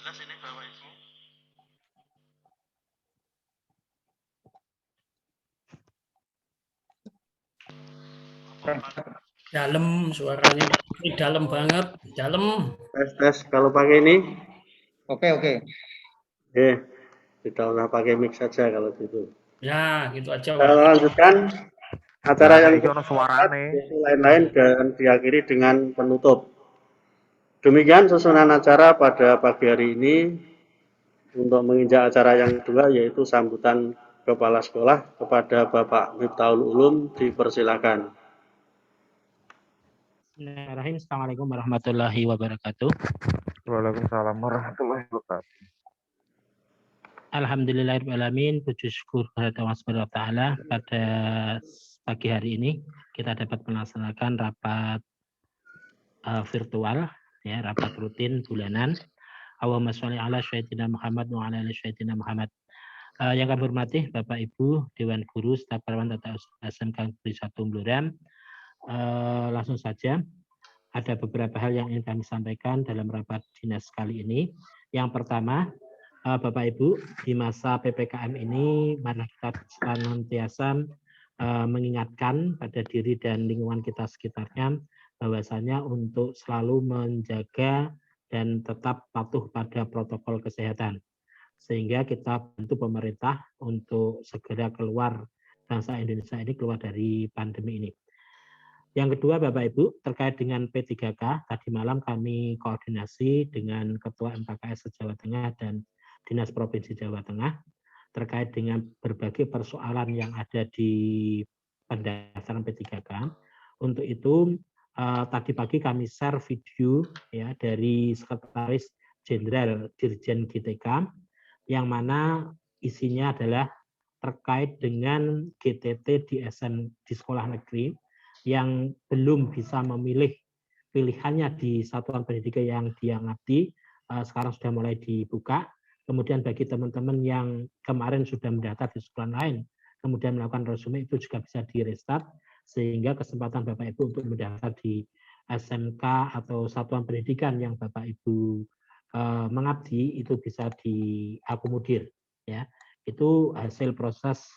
jelas ini Bapak Ibu? Dalam suaranya, ini dalam banget, dalam. Tes, kalau pakai ini? Oke. Tidak usah pakai mic saja kalau gitu. Ya, gitu aja. Kita lanjutkan acara yang lain-lain dan diakhiri dengan penutup. Demikian susunan acara pada pagi hari ini. Untuk menginjak acara yang kedua yaitu sambutan kepala sekolah kepada Bapak Miftahul Ulum, dipersilakan. Bismillahirrahmanirrahim. Assalamualaikum warahmatullahi wabarakatuh. Waalaikumsalam warahmatullahi wabarakatuh. Alhamdulillahirrahmanirrahim. Puji syukur kepada Allah Subhanahu wa Ta'ala. Pada pagi hari ini kita dapat melaksanakan rapat virtual, ya, rapat rutin bulanan. Allahumma sholli ala sayyidina Muhammad wa ala ali sayyidina Muhammad. Yang kami hormati Bapak Ibu Dewan Guru Staf Perwan Tata Usaha SMK Negeri 1 Blora. Langsung saja, ada beberapa hal yang ingin kami sampaikan dalam rapat dinas kali ini. Yang pertama, Bapak Ibu, di masa PPKM ini mari kita senantiasa mengingatkan pada diri dan lingkungan kita sekitarnya bahwasanya untuk selalu menjaga dan tetap patuh pada protokol kesehatan, sehingga kita bantu pemerintah untuk segera keluar, bangsa Indonesia ini keluar dari pandemi ini. Yang kedua, Bapak Ibu, terkait dengan P3K, tadi malam kami koordinasi dengan Ketua MKKS Jawa Tengah dan Dinas Provinsi Jawa Tengah terkait dengan berbagai persoalan yang ada di pendaftaran P3K. Untuk itu, tadi pagi kami share video ya dari Sekretaris Jenderal Dirjen GTK yang mana isinya adalah terkait dengan GTT di sekolah negeri yang belum bisa memilih pilihannya di satuan pendidikan yang dia ngabdi, sekarang sudah mulai dibuka. Kemudian bagi teman-teman yang kemarin sudah mendaftar di sekolah lain, kemudian melakukan resume, itu juga bisa di restart, sehingga kesempatan Bapak Ibu untuk mendaftar di SMK atau satuan pendidikan yang Bapak Ibu mengabdi itu bisa diakomodir, ya. Itu hasil proses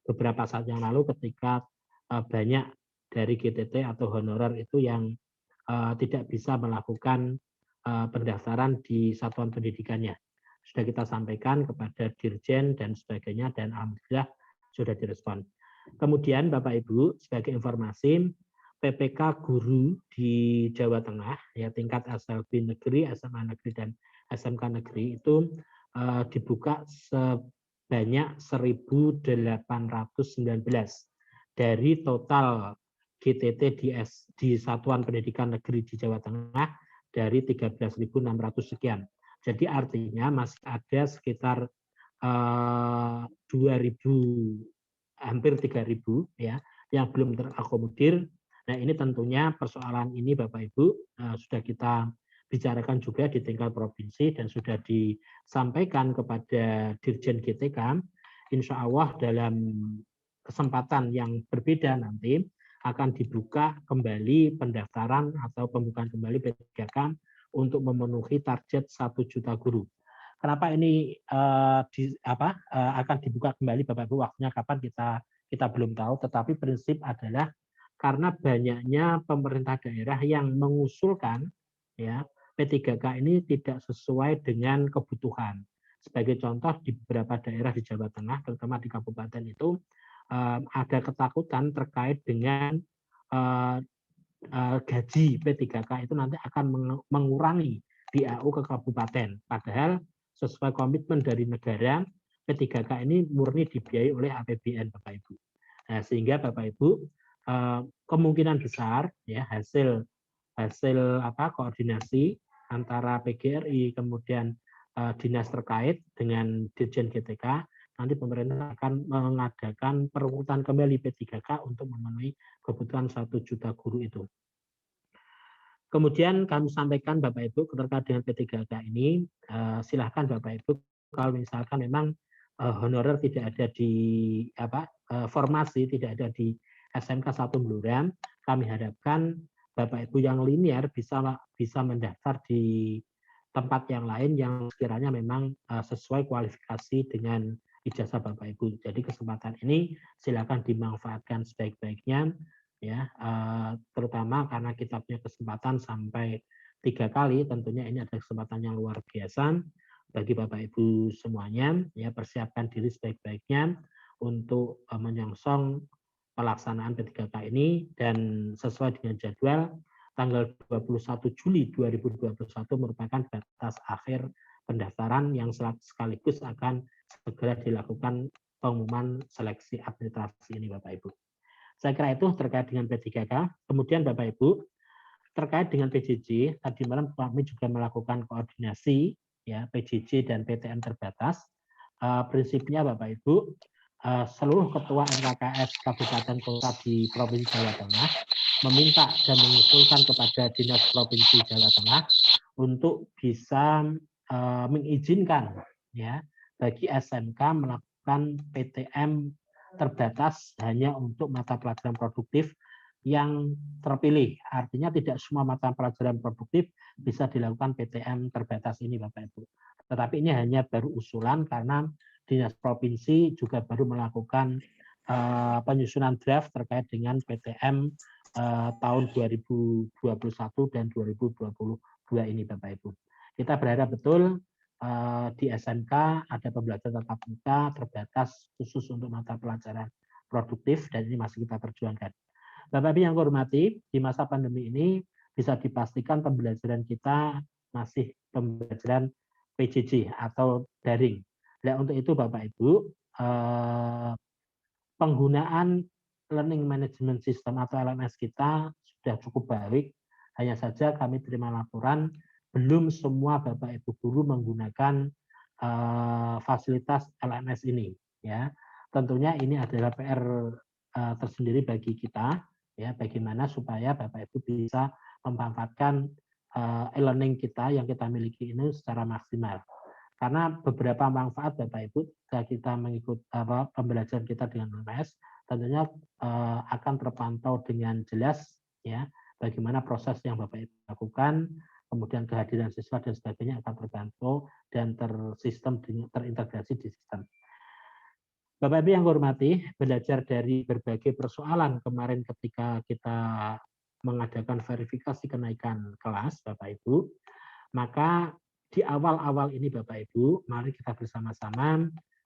beberapa saat yang lalu ketika banyak dari GTT atau honorer itu yang tidak bisa melakukan pendaftaran di satuan pendidikannya. Sudah kita sampaikan kepada Dirjen dan sebagainya, dan alhamdulillah sudah direspon. Kemudian Bapak Ibu, sebagai informasi, PPK guru di Jawa Tengah, ya, tingkat SLB negeri, SMA negeri, dan SMK negeri itu dibuka sebanyak 1.819 dari total GTT di Satuan Pendidikan Negeri di Jawa Tengah dari 13.600 sekian. Jadi artinya masih ada sekitar 2.000, hampir 3.000 ya, yang belum terakomodir. Nah, ini tentunya persoalan ini Bapak Ibu sudah kita bicarakan juga di tingkat provinsi dan sudah disampaikan kepada Dirjen GTK. Insya Allah dalam kesempatan yang berbeda nanti akan dibuka kembali pendaftaran atau pembukaan kembali P3K untuk memenuhi target 1 juta guru. Kenapa ini akan dibuka kembali Bapak Ibu, waktunya kapan kita belum tahu, tetapi prinsip adalah karena banyaknya pemerintah daerah yang mengusulkan ya P3K ini tidak sesuai dengan kebutuhan. Sebagai contoh, di beberapa daerah di Jawa Tengah, terutama di kabupaten itu ada ketakutan terkait dengan gaji P3K itu nanti akan mengurangi DAU ke kabupaten. Padahal sesuai komitmen dari negara, P3K ini murni dibiayai oleh APBN Bapak Ibu. Nah, sehingga Bapak Ibu kemungkinan besar ya hasil koordinasi antara PGRI kemudian dinas terkait dengan Dirjen GTK, nanti pemerintah akan mengadakan perekrutan kembali P3K untuk memenuhi kebutuhan 1 juta guru itu. Kemudian kami sampaikan Bapak Ibu terkait dengan P3K ini, silahkan Bapak Ibu kalau misalkan memang honorer tidak ada di formasi tidak ada di SMK 1 Blora, kami harapkan Bapak Ibu yang linear bisa mendaftar di tempat yang lain yang sekiranya memang sesuai kualifikasi dengan ijazah Bapak Ibu. Jadi kesempatan ini silakan dimanfaatkan sebaik-baiknya, ya, terutama karena kita punya kesempatan sampai 3 kali. Tentunya ini ada kesempatan yang luar biasa bagi Bapak Ibu semuanya. Ya, persiapkan diri sebaik-baiknya untuk menyongsong pelaksanaan P3K ini, dan sesuai dengan jadwal tanggal 21 Juli 2021 merupakan batas akhir pendaftaran yang sekaligus akan segera dilakukan pengumuman seleksi administrasi ini Bapak Ibu. Saya kira itu terkait dengan P3K. Kemudian Bapak Ibu, terkait dengan PJJ, tadi malam kami juga melakukan koordinasi, ya, PJJ dan PTM terbatas. Prinsipnya Bapak Ibu, seluruh ketua MKKS Kabupaten Kota di Provinsi Jawa Tengah meminta dan mengusulkan kepada Dinas Provinsi Jawa Tengah untuk bisa mengizinkan, ya, bagi SMK melakukan PTM terbatas hanya untuk mata pelajaran produktif yang terpilih. Artinya tidak semua mata pelajaran produktif bisa dilakukan PTM terbatas ini Bapak Ibu. Tetapi ini hanya baru usulan karena Dinas Provinsi juga baru melakukan penyusunan draft terkait dengan PTM tahun 2021 dan 2022 ini Bapak Ibu. Kita berharap betul di SMK ada pembelajaran tatap muka terbatas khusus untuk mata pelajaran produktif, dan ini masih kita perjuangkan. Bapak Ibu yang saya hormati, di masa pandemi ini bisa dipastikan pembelajaran kita masih pembelajaran PJJ atau daring. Nah, untuk itu Bapak Ibu, penggunaan Learning Management System atau LMS kita sudah cukup baik. Hanya saja kami terima laporan belum semua Bapak Ibu guru menggunakan fasilitas LMS ini. Ya, tentunya ini adalah PR tersendiri bagi kita. Ya, bagaimana supaya Bapak Ibu bisa memanfaatkan e-learning kita yang kita miliki ini secara maksimal. Karena beberapa manfaat Bapak Ibu jika kita mengikuti pembelajaran kita dengan LMS, tentunya akan terpantau dengan jelas, ya, bagaimana proses yang Bapak Ibu lakukan, kemudian kehadiran siswa dan sebagainya akan terpantau dan terintegrasi di sistem. Bapak Ibu yang saya hormati, belajar dari berbagai persoalan kemarin ketika kita mengadakan verifikasi kenaikan kelas Bapak Ibu, maka di awal-awal ini Bapak Ibu, mari kita bersama-sama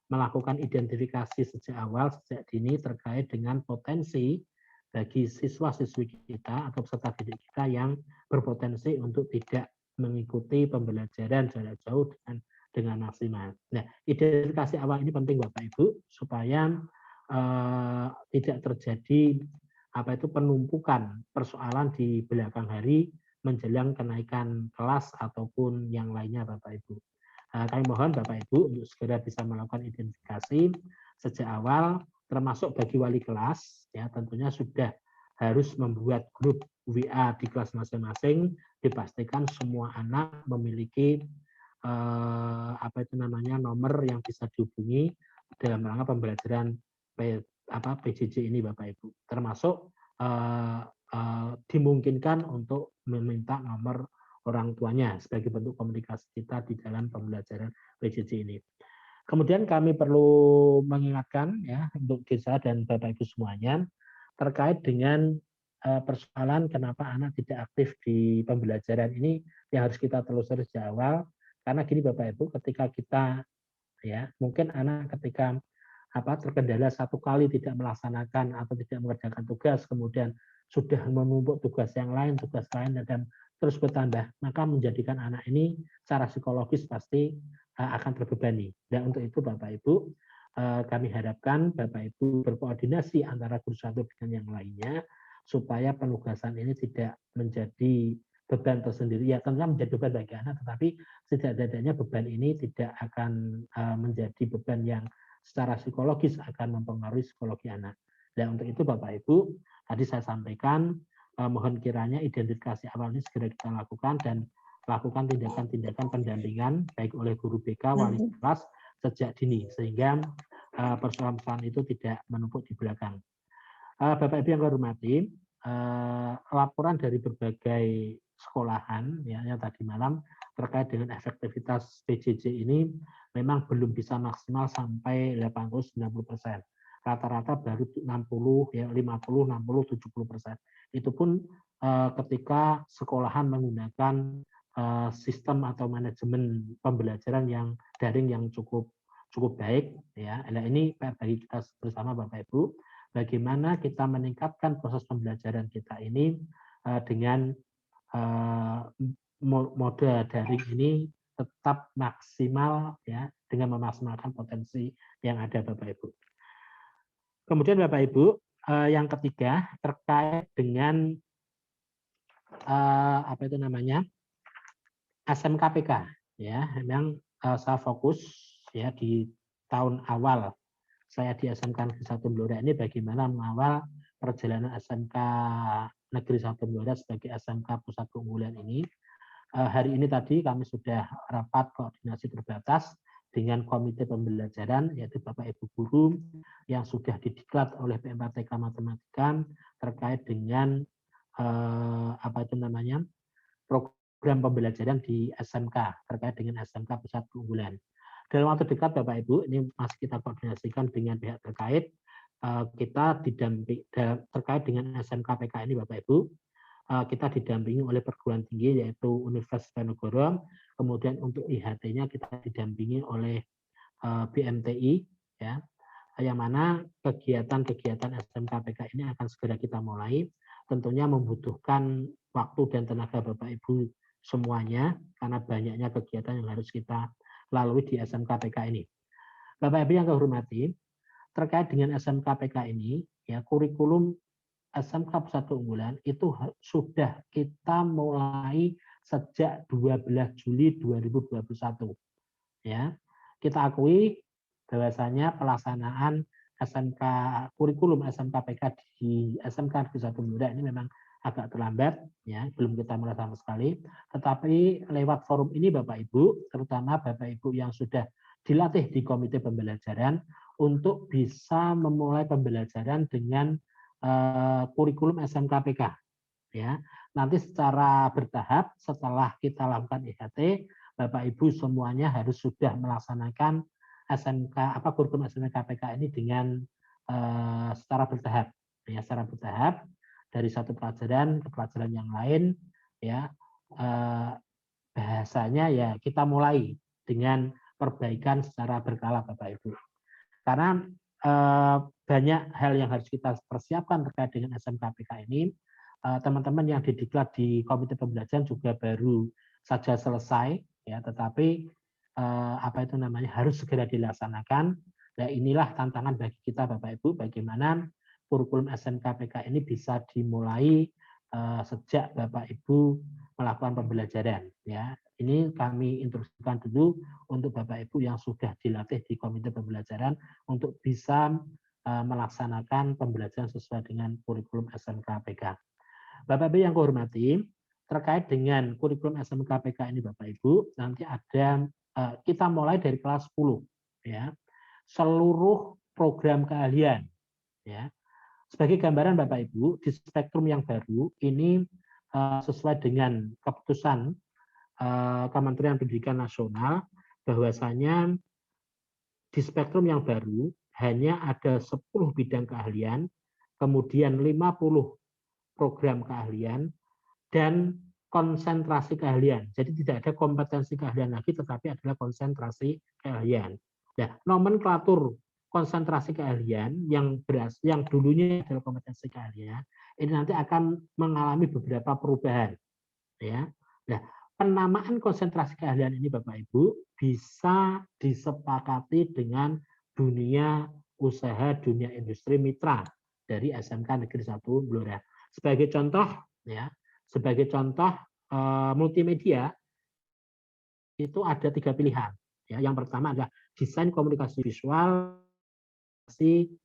melakukan identifikasi sejak awal, sejak dini terkait dengan potensi bagi siswa-siswi kita atau peserta didik kita yang berpotensi untuk tidak mengikuti pembelajaran jarak jauh dengan maksimal. Nah, identifikasi awal ini penting Bapak Ibu supaya tidak terjadi penumpukan persoalan di belakang hari menjelang kenaikan kelas ataupun yang lainnya Bapak Ibu. Kami mohon Bapak Ibu untuk segera bisa melakukan identifikasi sejak awal, termasuk bagi wali kelas, ya, tentunya sudah harus membuat grup WA di kelas masing-masing, dipastikan semua anak memiliki nomor yang bisa dihubungi dalam rangka pembelajaran PJJ ini Bapak Ibu, termasuk dimungkinkan untuk meminta nomor orang tuanya sebagai bentuk komunikasi kita di dalam pembelajaran PJJ ini. Kemudian kami perlu mengingatkan, ya, untuk desa dan Bapak Ibu semuanya terkait dengan persoalan kenapa anak tidak aktif di pembelajaran ini yang harus kita telusuri sejak awal. Karena gini Bapak Ibu, ketika kita, ya, mungkin anak ketika terkendala satu kali tidak melaksanakan atau tidak mengerjakan tugas, kemudian sudah menumpuk tugas yang lain, dan terus bertambah, maka menjadikan anak ini secara psikologis pasti akan terbebani. Dan untuk itu Bapak Ibu, kami harapkan Bapak Ibu berkoordinasi antara guru satu dengan yang lainnya, supaya penugasan ini tidak menjadi beban tersendiri. Ya, tentunya menjadi beban bagi anak, tetapi setidaknya beban ini tidak akan menjadi beban yang secara psikologis akan mempengaruhi psikologi anak. Dan untuk itu Bapak Ibu, tadi saya sampaikan, mohon kiranya identifikasi awal ini segera kita lakukan dan lakukan tindakan-tindakan pendampingan baik oleh guru BK, wali kelas sejak dini, sehingga persoalan-persoalan itu tidak menumpuk di belakang. Bapak Ibu yang saya hormati, laporan dari berbagai sekolahan, ya, yang tadi malam terkait dengan efektivitas PJJ ini memang belum bisa maksimal sampai 80-90%. Rata-rata baru 60, ya 50, 60, 70%. Itu pun ketika sekolahan menggunakan sistem atau manajemen pembelajaran yang daring yang cukup baik, ya. Nah, ini PR bagi kita bersama Bapak Ibu, bagaimana kita meningkatkan proses pembelajaran kita ini dengan mode daring ini tetap maksimal, ya, dengan memaksimalkan potensi yang ada Bapak Ibu. Kemudian Bapak Ibu, yang ketiga terkait dengan apa itu namanya SMKPK, ya. Memang saya fokus, ya, di tahun awal saya di SMK Negeri 1 Blora ini bagaimana mengawal perjalanan SMK Negeri 1 Blora sebagai SMK Pusat Keunggulan ini. Hari ini tadi kami sudah rapat koordinasi terbatas dengan komite pembelajaran, yaitu Bapak Ibu guru yang sudah didiklat oleh PMPTK Matematika terkait dengan apa itu namanya program pembelajaran di SMK terkait dengan SMK Pusat Keunggulan. Dalam waktu dekat Bapak Ibu, ini masih kita koordinasikan dengan pihak terkait, kita didamping terkait dengan SMKPK ini Bapak Ibu, kita didampingi oleh perguruan tinggi yaitu Universitas Diponegoro, kemudian untuk IHT-nya kita didampingi oleh BMTI, ya, yang mana kegiatan-kegiatan SMKPK ini akan segera kita mulai, tentunya membutuhkan waktu dan tenaga Bapak Ibu semuanya karena banyaknya kegiatan yang harus kita lalui di SMKPK ini. Bapak Ibu yang saya hormati, terkait dengan SMKPK ini, ya, kurikulum SMK Pusat Keunggulan itu sudah kita mulai sejak 12 Juli 2021. Ya, kita akui bahwasanya pelaksanaan SMK kurikulum SMKPK di SMK Negeri 1 Blora ini memang agak terlambat, ya, belum kita mulai sama sekali. Tetapi lewat forum ini Bapak Ibu, terutama Bapak Ibu yang sudah dilatih di komite pembelajaran untuk bisa memulai pembelajaran dengan kurikulum SMKPK, ya. Nanti secara bertahap setelah kita lakukan IHT, Bapak Ibu semuanya harus sudah melaksanakan kurikulum SMKPK ini dengan secara bertahap, ya, secara bertahap dari satu pelajaran ke pelajaran yang lain, ya. Bahasanya ya kita mulai dengan perbaikan secara berkala Bapak Ibu. Karena banyak hal yang harus kita persiapkan terkait dengan SMKPK ini. Teman-teman yang didiklat di komite pembelajaran juga baru saja selesai, ya, tetapi apa itu namanya harus segera dilaksanakan. Nah, inilah tantangan bagi kita Bapak Ibu, bagaimana kurikulum SMKPK ini bisa dimulai sejak Bapak Ibu melakukan pembelajaran, ya. Ini kami instruksikan dulu untuk Bapak Ibu yang sudah dilatih di komite pembelajaran untuk bisa melaksanakan pembelajaran sesuai dengan kurikulum SMKPK. Bapak Ibu yang kehormati, terkait dengan kurikulum SMKPK ini Bapak Ibu, nanti ada kita mulai dari kelas 10, ya. Seluruh program keahlian, ya. Sebagai gambaran Bapak Ibu, di spektrum yang baru ini sesuai dengan keputusan Kementerian Pendidikan Nasional bahwasanya di spektrum yang baru hanya ada 10 bidang keahlian, kemudian 50 program keahlian, dan konsentrasi keahlian. Jadi tidak ada kompetensi keahlian lagi, tetapi adalah konsentrasi keahlian. Nah, nomenklatur konsentrasi keahlian yang dulunya adalah kompetensi keahlian, ini nanti akan mengalami beberapa perubahan, ya. Nah, penamaan konsentrasi keahlian ini Bapak Ibu bisa disepakati dengan dunia usaha, dunia industri mitra dari SMK Negeri 1 Blora. Sebagai contoh, ya, sebagai contoh multimedia itu ada 3 pilihan. Ya, yang pertama adalah desain komunikasi visual,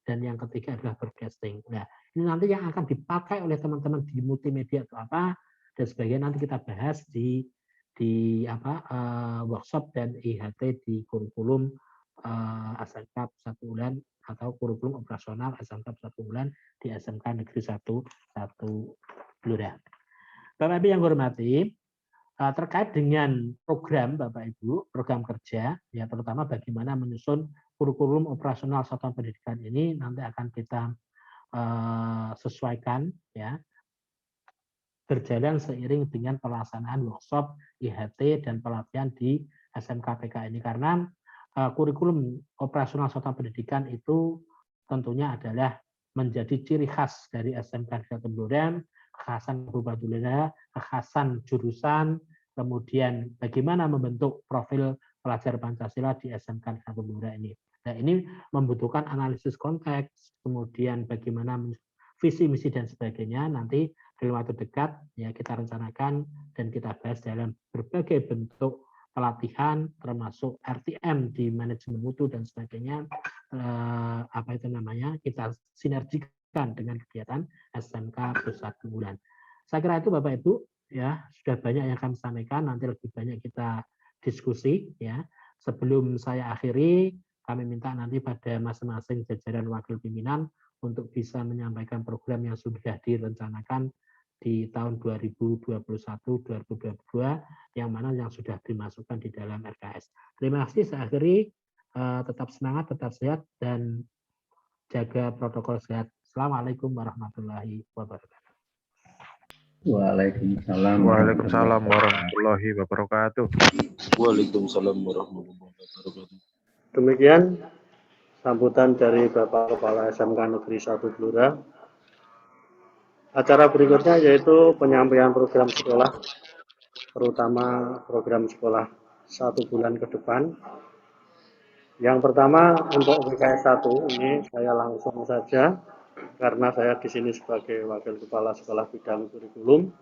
dan yang ketiga adalah broadcasting. Nah, ini nanti yang akan dipakai oleh teman-teman di multimedia itu apa dan sebagainya nanti kita bahas di workshop dan IHT di kurikulum SMK Pusat Keunggulan atau kurikulum operasional SMK Pusat Keunggulan di SMK Negeri 1 Blora. Bapak Ibu yang hormati, terkait dengan program Bapak Ibu, program kerja, ya terutama bagaimana menyusun kurikulum operasional satuan pendidikan ini nanti akan kita sesuaikan ya berjalan seiring dengan pelaksanaan workshop IHT dan pelatihan di SMKPK ini karena kurikulum operasional satuan pendidikan itu tentunya adalah menjadi ciri khas dari SMK Temburan, kekhasan Kabupaten, kekhasan jurusan, kemudian bagaimana membentuk profil pelajar Pancasila di SMK Temburan ini. Nah, ini membutuhkan analisis konteks, kemudian bagaimana visi, misi, dan sebagainya. Nanti dalam waktu dekat ya kita rencanakan dan kita bahas dalam berbagai bentuk pelatihan, termasuk RTM di manajemen mutu dan sebagainya. Kita sinergikan dengan kegiatan SMK Pusat Unggulan. Saya kira itu Bapak Ibu ya sudah banyak yang kami sampaikan. Nanti lebih banyak kita diskusi ya. Sebelum saya akhiri, kami minta nanti pada masing-masing jajaran wakil pimpinan untuk bisa menyampaikan program yang sudah direncanakan di tahun 2021-2022 yang mana yang sudah dimasukkan di dalam RKS. Terima kasih, saya akhiri. Tetap semangat, tetap sehat, dan jaga protokol sehat. Assalamualaikum warahmatullahi wabarakatuh. Waalaikumsalam warahmatullahi wabarakatuh. Waalaikumsalam warahmatullahi wabarakatuh. Demikian sambutan dari Bapak Kepala SMK Negeri 1 Blora. Acara berikutnya yaitu penyampaian program sekolah, terutama program sekolah 1 bulan ke depan. Yang pertama untuk WKS 1 ini saya langsung saja karena saya di sini sebagai Wakil Kepala Sekolah Bidang Kurikulum.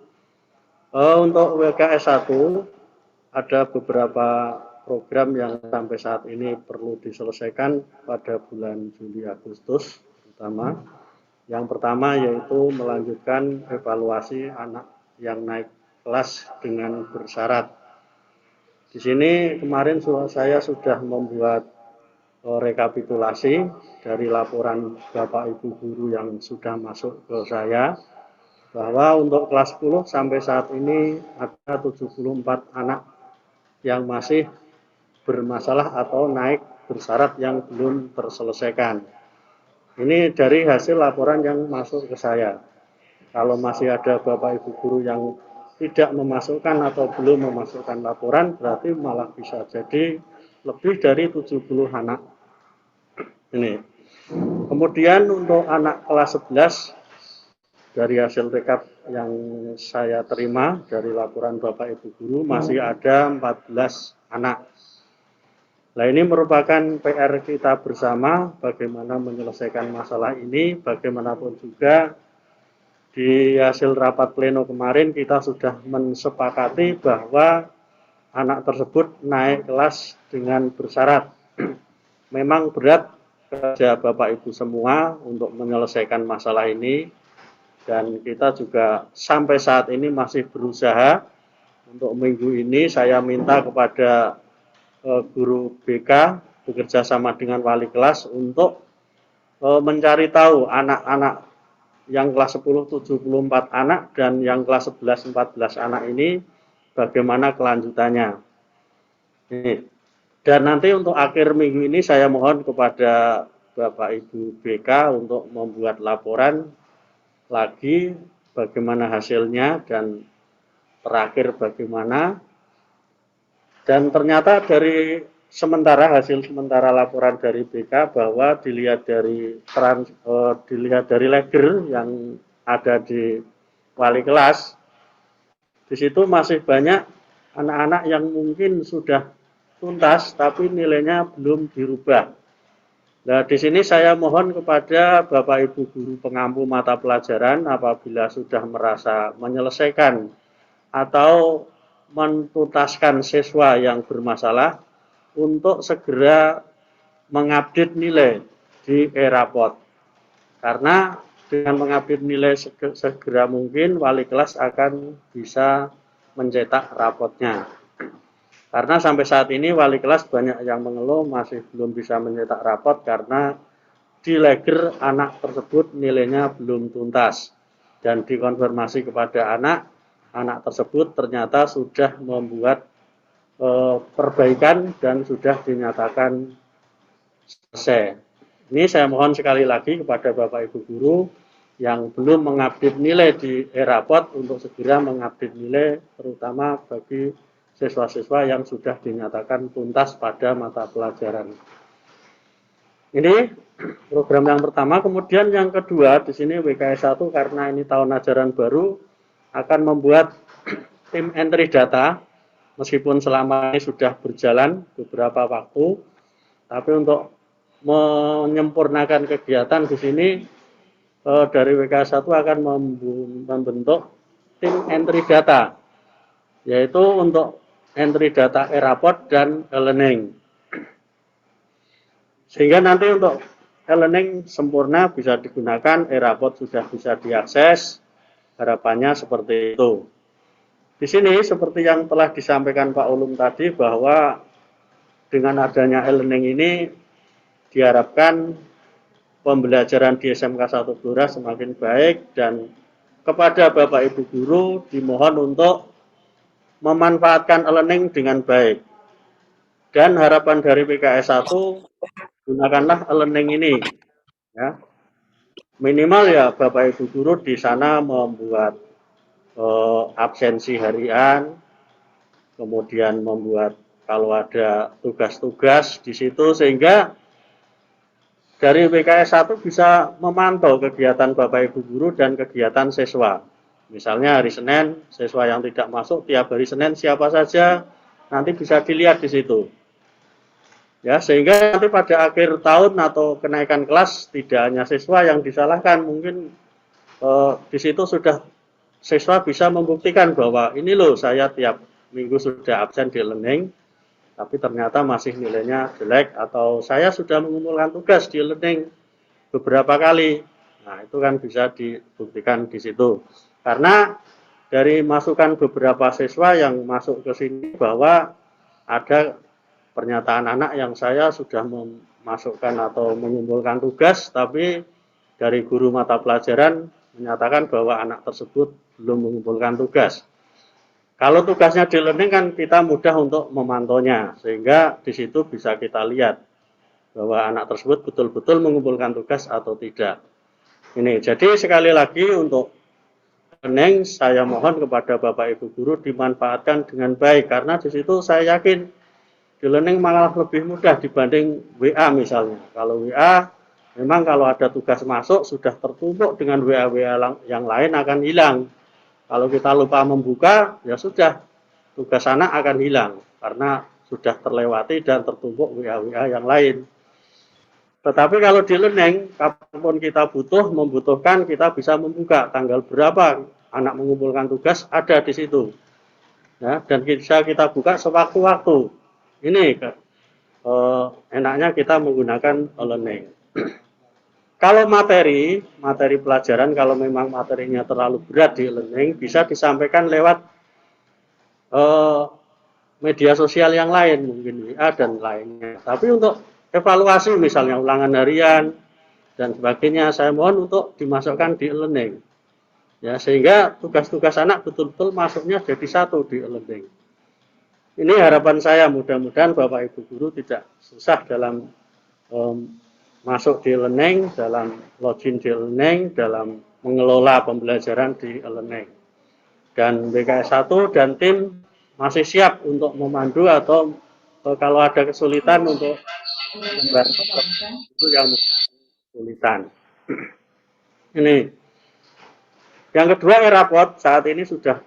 Untuk WKS 1 ada beberapa program yang sampai saat ini perlu diselesaikan pada bulan Juli Agustus terutama. Yang pertama yaitu melanjutkan evaluasi anak yang naik kelas dengan bersyarat. Di sini kemarin saya sudah membuat rekapitulasi dari laporan Bapak Ibu guru yang sudah masuk ke saya bahwa untuk kelas 10 sampai saat ini ada 74 anak yang masih bermasalah atau naik bersyarat yang belum terselesaikan. Ini dari hasil laporan yang masuk ke saya. Kalau masih ada Bapak Ibu guru yang tidak memasukkan atau belum memasukkan laporan, berarti malah bisa jadi lebih dari 70 anak. Ini. Kemudian untuk anak kelas 11 dari hasil rekap yang saya terima dari laporan Bapak Ibu guru masih ada 14 anak. Nah, ini merupakan PR kita bersama bagaimana menyelesaikan masalah ini. Bagaimanapun juga di hasil rapat pleno kemarin kita sudah mensepakati bahwa anak tersebut naik kelas dengan bersyarat. Memang berat kerja Bapak Ibu semua untuk menyelesaikan masalah ini dan kita juga sampai saat ini masih berusaha. Untuk minggu ini saya minta kepada guru BK bekerja sama dengan wali kelas untuk mencari tahu anak-anak yang kelas 10 74 anak dan yang kelas 11 14 anak ini bagaimana kelanjutannya. Dan nanti untuk akhir minggu ini saya mohon kepada Bapak Ibu BK untuk membuat laporan lagi bagaimana hasilnya dan terakhir bagaimana. Dan ternyata dari hasil sementara laporan dari BK bahwa dilihat dari leger yang ada di wali kelas, di situ masih banyak anak-anak yang mungkin sudah tuntas tapi nilainya belum dirubah. Nah, di sini saya mohon kepada Bapak Ibu guru pengampu mata pelajaran apabila sudah merasa menyelesaikan atau menuntaskan siswa yang bermasalah untuk segera mengupdate nilai di e-rapot. Karena dengan mengupdate nilai segera mungkin wali kelas akan bisa mencetak rapotnya. Karena sampai saat ini wali kelas banyak yang mengeluh masih belum bisa mencetak rapot karena di leger anak tersebut nilainya belum tuntas. Dan dikonfirmasi kepada anak anak tersebut ternyata sudah membuat perbaikan dan sudah dinyatakan selesai. Ini saya mohon sekali lagi kepada Bapak Ibu Guru yang belum mengupdate nilai di e-rapot untuk segera mengupdate nilai, terutama bagi siswa-siswa yang sudah dinyatakan tuntas pada mata pelajaran. Ini program yang pertama. Kemudian yang kedua di sini WKS 1 karena ini tahun ajaran baru akan membuat tim entry data, meskipun selama ini sudah berjalan beberapa waktu, tapi untuk menyempurnakan kegiatan di sini dari WKS 1 akan membentuk tim entry data, yaitu untuk entry data e-rapot dan e-learning. Sehingga nanti untuk e-learning sempurna bisa digunakan, e-rapot sudah bisa diakses, harapannya seperti itu. Di sini seperti yang telah disampaikan Pak Ulum tadi bahwa dengan adanya e-learning ini diharapkan pembelajaran di SMK 1 Blora semakin baik, dan kepada Bapak Ibu Guru dimohon untuk memanfaatkan e-learning dengan baik. Dan harapan dari PKS 1, gunakanlah e-learning ini, ya. Minimal ya Bapak Ibu Guru di sana membuat absensi harian, kemudian membuat kalau ada tugas-tugas di situ, sehingga dari PKS 1 bisa memantau kegiatan Bapak Ibu Guru dan kegiatan siswa. Misalnya hari Senin, siswa yang tidak masuk tiap hari Senin siapa saja, nanti bisa dilihat di situ. Ya, sehingga nanti pada akhir tahun atau kenaikan kelas tidak hanya siswa yang disalahkan, mungkin di situ sudah siswa bisa membuktikan bahwa ini loh saya tiap minggu sudah absen di learning, tapi ternyata masih nilainya jelek, atau saya sudah mengumpulkan tugas di learning beberapa kali. Nah, itu kan bisa dibuktikan di situ. Karena dari masukan beberapa siswa yang masuk ke sini bahwa ada pernyataan anak yang saya sudah memasukkan atau mengumpulkan tugas, tapi dari guru mata pelajaran menyatakan bahwa anak tersebut belum mengumpulkan tugas. Kalau tugasnya di learning kan kita mudah untuk memantaunya, sehingga di situ bisa kita lihat bahwa anak tersebut betul-betul mengumpulkan tugas atau tidak. Ini, jadi sekali lagi untuk learning saya mohon kepada Bapak Ibu Guru dimanfaatkan dengan baik, karena di situ saya yakin di learning malah lebih mudah dibanding WA misalnya. Kalau WA, memang kalau ada tugas masuk sudah tertumpuk dengan WA-WA yang lain akan hilang. Kalau kita lupa membuka, ya sudah, tugas anak akan hilang karena sudah terlewati dan tertumpuk WA-WA yang lain. Tetapi kalau di learning, kapanpun kita membutuhkan, kita bisa membuka tanggal berapa anak mengumpulkan tugas, ada di situ. Ya, dan bisa kita buka sewaktu-waktu. Ini enaknya kita menggunakan e-learning. Kalau materi pelajaran, kalau memang materinya terlalu berat di e-learning, bisa disampaikan lewat media sosial yang lain, mungkin WA dan lainnya. Tapi untuk evaluasi misalnya ulangan harian dan sebagainya, saya mohon untuk dimasukkan di e-learning. Ya, sehingga tugas-tugas anak betul-betul masuknya jadi satu di e-learning. Ini harapan saya, mudah-mudahan Bapak Ibu Guru tidak susah dalam masuk di e-learning, dalam login di e-learning, dalam mengelola pembelajaran di e-learning. Dan BKS 1 dan tim masih siap untuk memandu atau kalau ada kesulitan untuk membantu itu yang kesulitan. Ini. Yang kedua, e-rapot saat ini sudah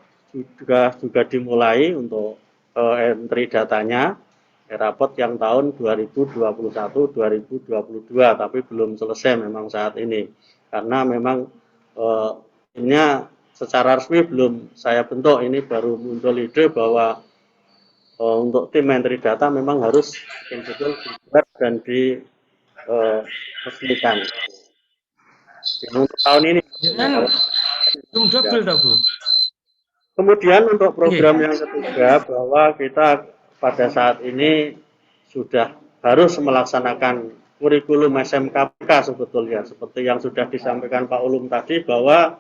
juga dimulai untuk entry datanya, e-rapot yang tahun 2021-2022, tapi belum selesai memang saat ini, karena memang ini secara resmi belum saya bentuk. Ini baru muncul ide bahwa untuk tim entry data memang harus betul-betul dibuat dan diresmikan. Untuk tahun ini. Kemudian untuk program yang ketiga, bahwa kita pada saat ini sudah harus melaksanakan kurikulum SMKPK sebetulnya, seperti yang sudah disampaikan Pak Ulum tadi, bahwa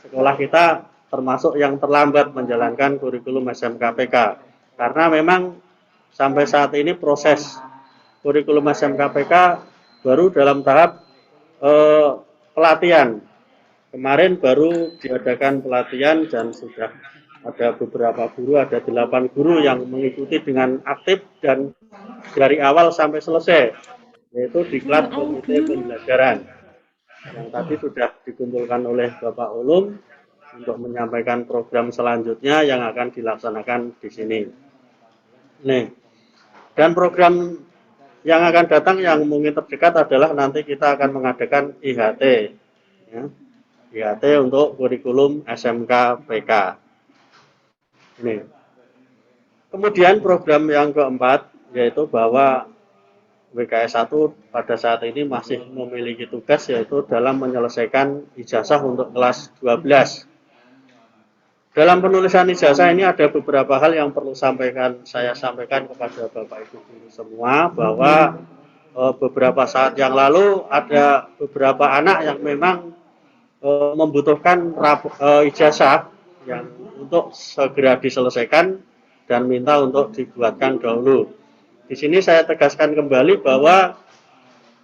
sekolah kita termasuk yang terlambat menjalankan kurikulum SMKPK. Karena memang sampai saat ini proses kurikulum SMKPK baru dalam tahap pelatihan. Kemarin baru diadakan pelatihan dan sudah ada beberapa guru, ada 8 guru yang mengikuti dengan aktif dan dari awal sampai selesai, yaitu diklat komite pembelajaran yang tadi sudah dikumpulkan oleh Bapak Ulum untuk menyampaikan program selanjutnya yang akan dilaksanakan di sini. Nih, dan program yang akan datang yang mungkin terdekat adalah nanti kita akan mengadakan IHT, ya. IHT untuk kurikulum SMKPK. Ini. Kemudian program yang keempat yaitu bahwa WKS 1 pada saat ini masih memiliki tugas yaitu dalam menyelesaikan ijazah untuk kelas 12. Dalam penulisan ijazah ini ada beberapa hal yang perlu saya sampaikan kepada Bapak Ibu guru semua bahwa beberapa saat yang lalu ada beberapa anak yang memang membutuhkan ijazah yang untuk segera diselesaikan dan minta untuk dibuatkan dahulu. Di sini saya tegaskan kembali bahwa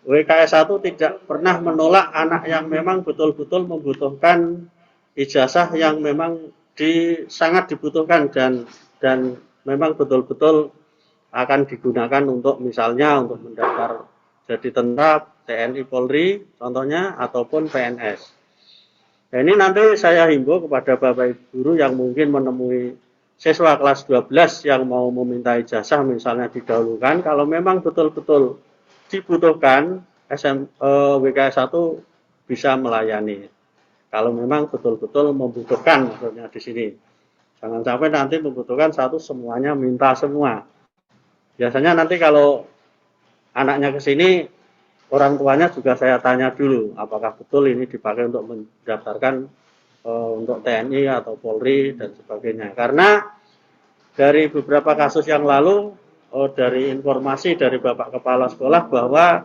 WKS 1 tidak pernah menolak anak yang memang betul-betul membutuhkan ijazah yang memang sangat dibutuhkan dan memang betul-betul akan digunakan untuk misalnya untuk mendaftar jadi tentara, TNI, Polri contohnya ataupun PNS. Nah, ini nanti saya himbau kepada Bapak Ibu guru yang mungkin menemui siswa kelas 12 yang mau meminta ijazah misalnya didahulukan, kalau memang betul-betul dibutuhkan WKS 1 bisa melayani. Kalau memang betul-betul membutuhkan maksudnya di sini. Jangan sampai nanti membutuhkan satu semuanya minta semua. Biasanya nanti kalau anaknya ke sini orang tuanya juga saya tanya dulu apakah betul ini dipakai untuk mendaftarkan untuk TNI atau Polri dan sebagainya. Karena dari beberapa kasus yang lalu dari informasi dari Bapak Kepala Sekolah bahwa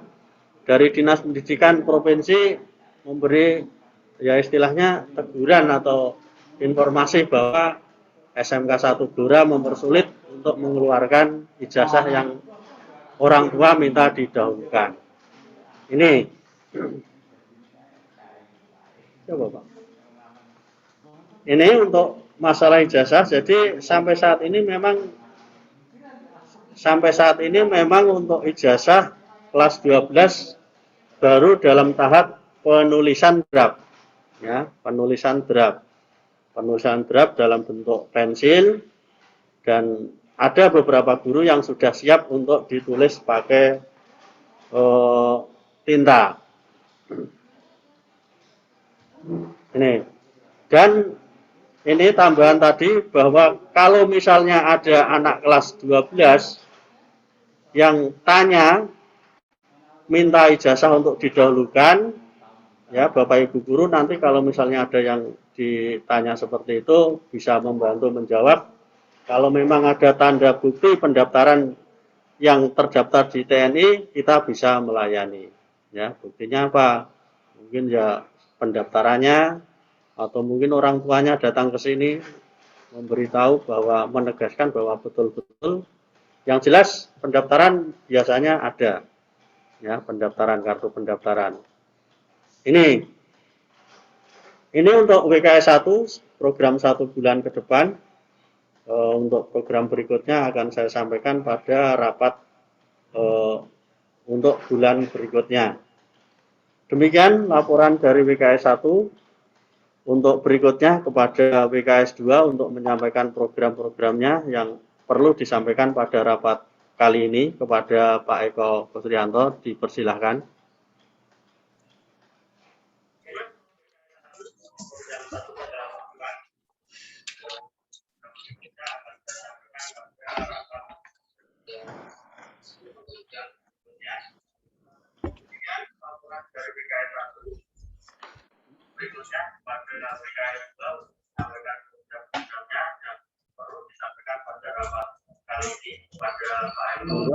dari Dinas Pendidikan Provinsi memberi ya istilahnya teguran atau informasi bahwa SMK 1 Blora mempersulit untuk mengeluarkan ijazah yang orang tua minta didahulukan. Ini coba Pak. Ini untuk masalah ijazah. Jadi sampai saat ini memang untuk ijazah kelas 12 baru dalam tahap penulisan draft. Ya, penulisan draft dalam bentuk pensil dan ada beberapa guru yang sudah siap untuk ditulis pakai tinta. Ini. Dan ini tambahan tadi bahwa kalau misalnya ada anak kelas 12 yang tanya minta ijazah untuk didahulukan, ya Bapak Ibu guru nanti kalau misalnya ada yang ditanya seperti itu bisa membantu menjawab. Kalau memang ada tanda bukti pendaftaran yang terdaftar di TNI, kita bisa melayani. Ya, buktinya apa? Mungkin ya pendaftarannya atau mungkin orang tuanya datang ke sini memberitahu bahwa menegaskan bahwa betul-betul yang jelas pendaftaran biasanya ada. Ya, pendaftaran kartu pendaftaran. Ini untuk WKS 1 program 1 bulan ke depan. Untuk program berikutnya akan saya sampaikan pada rapat untuk bulan berikutnya. Demikian laporan dari WKS 1. Untuk berikutnya kepada WKS 2 untuk menyampaikan program-programnya yang perlu disampaikan pada rapat kali ini kepada Pak Eko Kusrianto, dipersilahkan.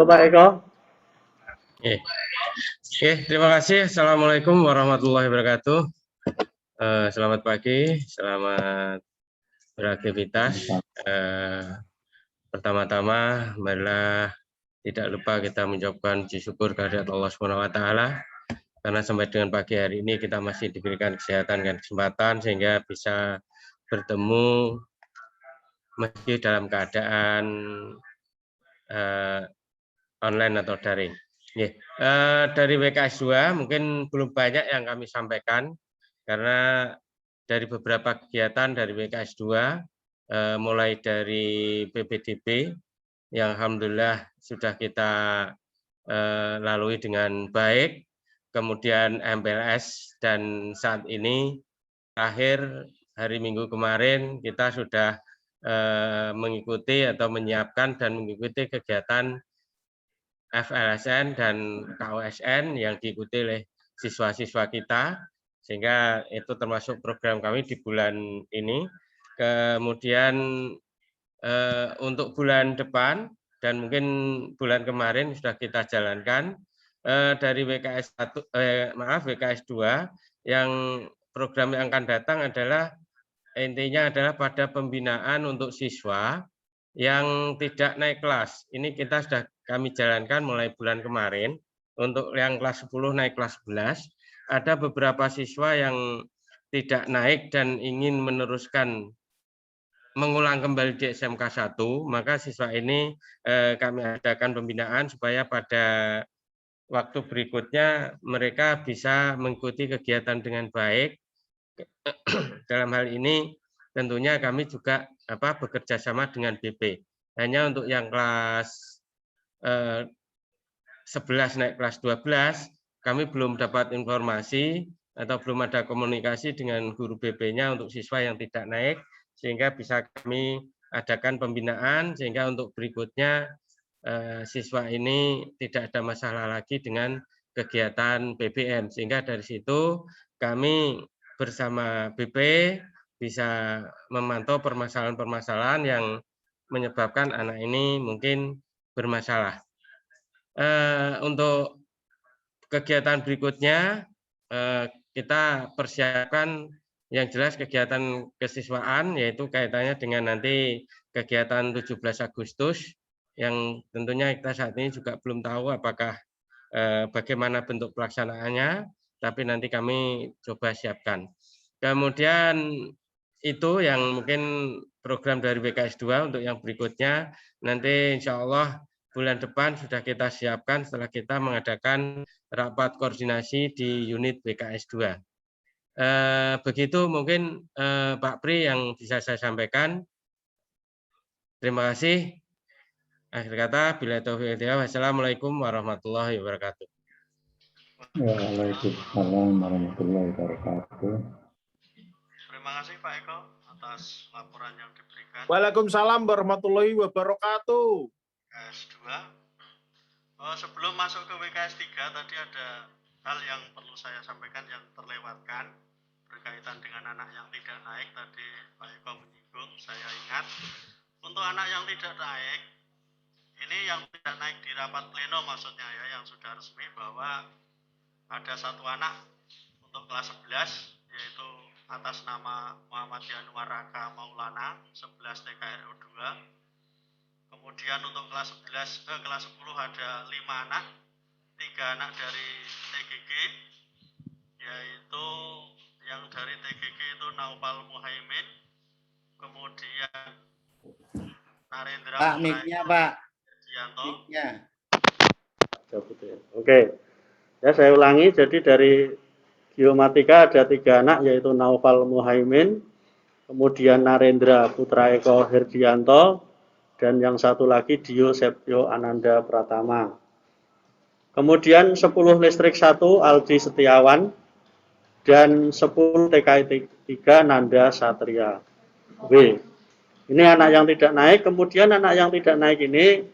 Pak Eko. Oke, terima kasih. Assalamualaikum warahmatullahi wabarakatuh. Selamat pagi, selamat beraktivitas. Pertama-tama, marilah tidak lupa kita mengucapkan puji syukur kehadirat Allah SWT, karena sampai dengan pagi hari ini kita masih diberikan kesehatan dan kesempatan sehingga bisa bertemu meski dalam keadaan online atau daring. Dari WKS 2 mungkin belum banyak yang kami sampaikan karena dari beberapa kegiatan dari WKS 2 mulai dari PPDB yang alhamdulillah sudah kita lalui dengan baik, kemudian MPLS, dan saat ini akhir hari Minggu kemarin kita sudah mengikuti atau menyiapkan dan mengikuti kegiatan FLSN dan KOSN yang diikuti oleh siswa-siswa kita, sehingga itu termasuk program kami di bulan ini. Kemudian untuk bulan depan dan mungkin bulan kemarin sudah kita jalankan dari WKS 2 yang program yang akan datang adalah intinya adalah pada pembinaan untuk siswa yang tidak naik kelas. Ini kita sudah kami jalankan mulai bulan kemarin. Untuk yang kelas 10 naik kelas 11, ada beberapa siswa yang tidak naik dan ingin meneruskan mengulang kembali di SMK 1, maka siswa ini kami adakan pembinaan supaya pada waktu berikutnya mereka bisa mengikuti kegiatan dengan baik. Dalam hal ini tentunya kami juga bekerja sama dengan BP. Hanya untuk yang kelas 11 naik kelas 12, kami belum dapat informasi atau belum ada komunikasi dengan guru BP-nya untuk siswa yang tidak naik, sehingga bisa kami adakan pembinaan, sehingga untuk berikutnya siswa ini tidak ada masalah lagi dengan kegiatan BBM. Sehingga dari situ kami bersama BP bisa memantau permasalahan-permasalahan yang menyebabkan anak ini mungkin bermasalah. Untuk kegiatan berikutnya kita persiapkan yang jelas kegiatan kesiswaan, yaitu kaitannya dengan nanti kegiatan 17 Agustus yang tentunya kita saat ini juga belum tahu apakah bagaimana bentuk pelaksanaannya, tapi nanti kami coba siapkan. Kemudian itu yang mungkin program dari WKS 2. Untuk yang berikutnya nanti insya Allah bulan depan sudah kita siapkan setelah kita mengadakan rapat koordinasi di unit WKS 2. Begitu mungkin Pak Pri yang bisa saya sampaikan. Terima kasih. Akhir kata, bila taufiq hidayah. Wassalamualaikum warahmatullahi wabarakatuh. Waalaikumsalam warahmatullahi wabarakatuh. Terima kasih Pak Eko atas laporan yang diberikan. Waalaikumsalam warahmatullahi wabarakatuh. WKS 2. Sebelum masuk ke WKS 3, tadi ada hal yang perlu saya sampaikan yang terlewatkan berkaitan dengan anak yang tidak naik. Tadi Pak Eko menyinggung, saya ingat. Untuk anak yang tidak naik, ini yang tidak naik di rapat pleno maksudnya ya, yang sudah resmi bahwa ada satu anak untuk kelas 11, yaitu atas nama Muhammad Yanuar Raka Maulana, 11 TKRO 2. Kemudian untuk kelas 10 ada 5 anak, 3 anak dari TGG, yaitu yang dari TGG itu Naufal Muhaimin, kemudian Narendra Pak, mic-nya Pak. Mic-nya. Oke, ya saya ulangi. Jadi dari Geomatika ada 3 anak, yaitu Naufal Muhaimin, kemudian Narendra Putra Eko Herdianto, dan yang satu lagi Dio Septio Ananda Pratama. Kemudian 10 listrik 1 Aldi Setiawan, dan 10 TKI 3 Nanda Satria W. Ini anak yang tidak naik. Kemudian anak yang tidak naik ini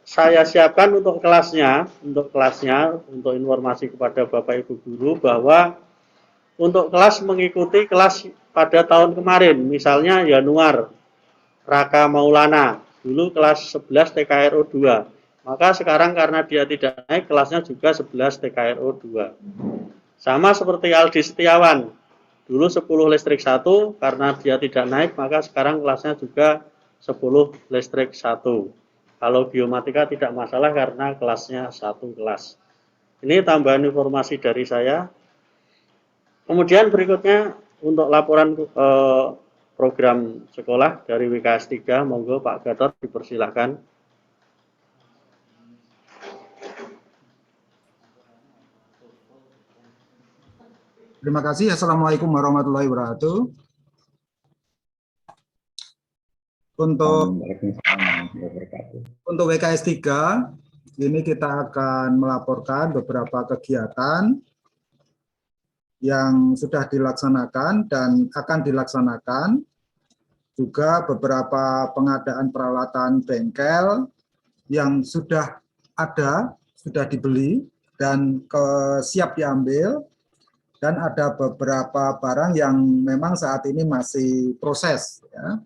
saya siapkan untuk kelasnya, untuk informasi kepada Bapak Ibu Guru bahwa untuk kelas mengikuti kelas pada tahun kemarin, misalnya Yanuar Raka Maulana, dulu kelas 11 TKRO 2, maka sekarang karena dia tidak naik, kelasnya juga 11 TKRO 2. Sama seperti Aldi Setiawan, Dulu 10 listrik 1, karena dia tidak naik, maka sekarang kelasnya juga 10 listrik 1. Kalau biomatika tidak masalah karena kelasnya 1 kelas. Ini tambahan informasi dari saya. Kemudian berikutnya untuk laporan program sekolah dari WKS 3, monggo Pak Gatot dipersilakan. Terima kasih. Assalamualaikum warahmatullahi wabarakatuh. Untuk WKS 3, ini kita akan melaporkan beberapa kegiatan yang sudah dilaksanakan dan akan dilaksanakan. Juga beberapa pengadaan peralatan bengkel yang sudah ada, sudah dibeli dan siap diambil. Dan ada beberapa barang yang memang saat ini masih proses. Ya.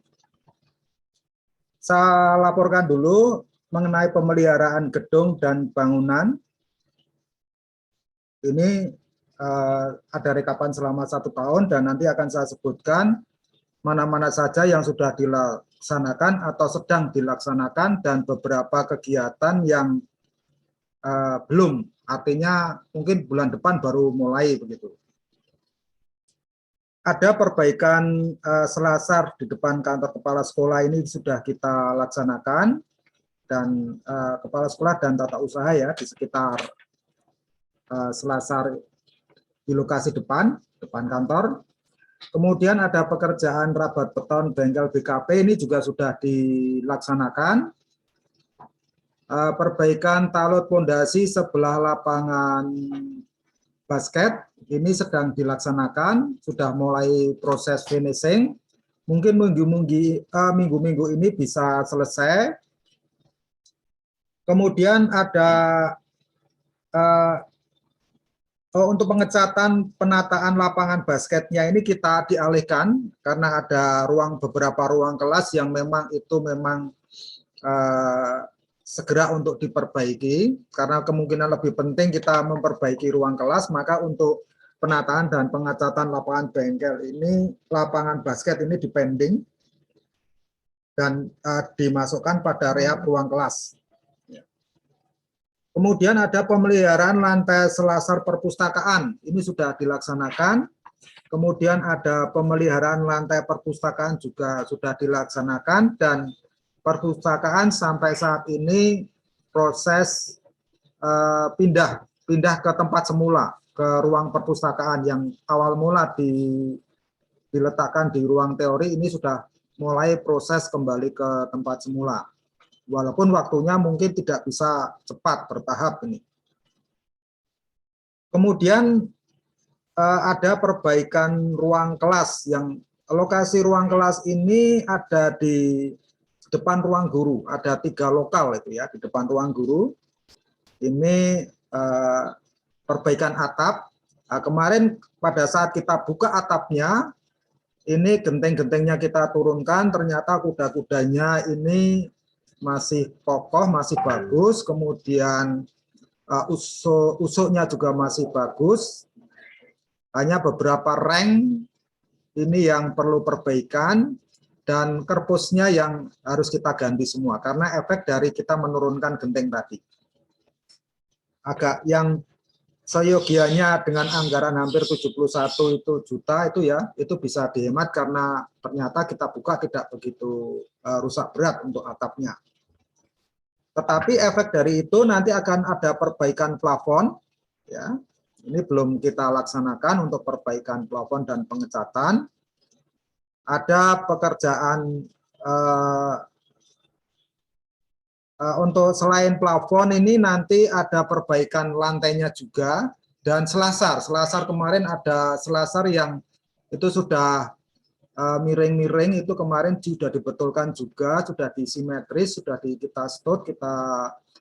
Saya laporkan dulu mengenai pemeliharaan gedung dan bangunan. Ini ada rekapan selama 1 tahun dan nanti akan saya sebutkan mana-mana saja yang sudah dilaksanakan atau sedang dilaksanakan dan beberapa kegiatan yang belum. Artinya mungkin bulan depan baru mulai begitu. Ada perbaikan selasar di depan kantor kepala sekolah ini sudah kita laksanakan dan kepala sekolah dan tata usaha ya di sekitar selasar di lokasi depan kantor. Kemudian ada pekerjaan rabat beton bengkel BKP ini juga sudah dilaksanakan. Perbaikan talut pondasi sebelah lapangan basket ini sedang dilaksanakan, sudah mulai proses finishing. Mungkin minggu-minggu ini bisa selesai. Kemudian ada untuk pengecatan penataan lapangan basketnya ini kita dialihkan karena ada beberapa ruang kelas yang memang segera untuk diperbaiki, karena kemungkinan lebih penting kita memperbaiki ruang kelas, maka untuk penataan dan pengecatan lapangan bengkel ini, lapangan basket ini dipending dan dimasukkan pada rehab ruang kelas. Kemudian ada pemeliharaan lantai selasar perpustakaan, ini sudah dilaksanakan. Kemudian ada pemeliharaan lantai perpustakaan juga sudah dilaksanakan dan perpustakaan sampai saat ini proses pindah ke tempat semula, ke ruang perpustakaan yang awal mula diletakkan di ruang teori ini sudah mulai proses kembali ke tempat semula. Walaupun waktunya mungkin tidak bisa cepat, bertahap ini. Kemudian ada perbaikan ruang kelas yang lokasi ruang kelas ini ada di depan ruang guru, ada 3 lokal itu ya di depan ruang guru. Ini perbaikan atap. Nah, kemarin pada saat kita buka atapnya, ini genteng-gentengnya kita turunkan, ternyata kuda-kudanya ini masih kokoh, masih bagus. Kemudian usuknya juga masih bagus. Hanya beberapa reng ini yang perlu perbaikan. Dan kerpusnya yang harus kita ganti semua karena efek dari kita menurunkan genteng tadi. Agak yang seyogianya dengan anggaran hampir 71 juta itu ya, itu bisa dihemat karena ternyata kita buka tidak begitu rusak berat untuk atapnya. Tetapi efek dari itu nanti akan ada perbaikan plafon ya. Ini belum kita laksanakan untuk perbaikan plafon dan pengecatan. Ada pekerjaan untuk selain plafon ini nanti ada perbaikan lantainya juga dan selasar. Selasar kemarin ada selasar yang itu sudah miring-miring itu kemarin sudah dibetulkan juga, sudah disimetris, sudah kita stud,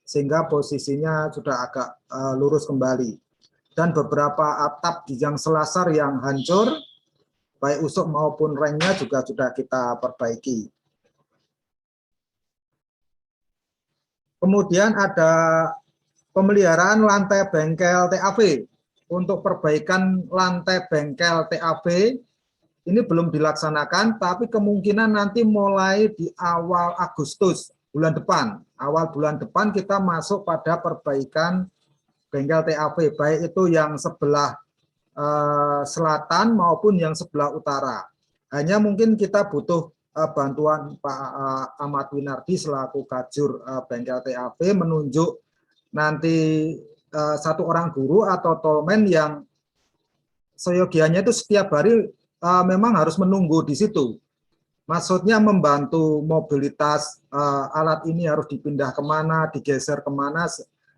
sehingga posisinya sudah agak lurus kembali. Dan beberapa atap di yang selasar yang hancur, baik usuk maupun rengnya juga sudah kita perbaiki. Kemudian ada pemeliharaan lantai bengkel TAV. Untuk perbaikan lantai bengkel TAV ini belum dilaksanakan, tapi kemungkinan nanti mulai di awal Agustus bulan depan. Awal bulan depan kita masuk pada perbaikan bengkel TAV, baik itu yang sebelah selatan maupun yang sebelah utara. Hanya mungkin kita butuh bantuan Pak Ahmad Winardi selaku Kajur bengkel TAV menunjuk nanti satu orang guru atau tolmen yang seyogianya itu setiap hari memang harus menunggu di situ. Maksudnya membantu mobilitas alat ini harus dipindah kemana, digeser kemana,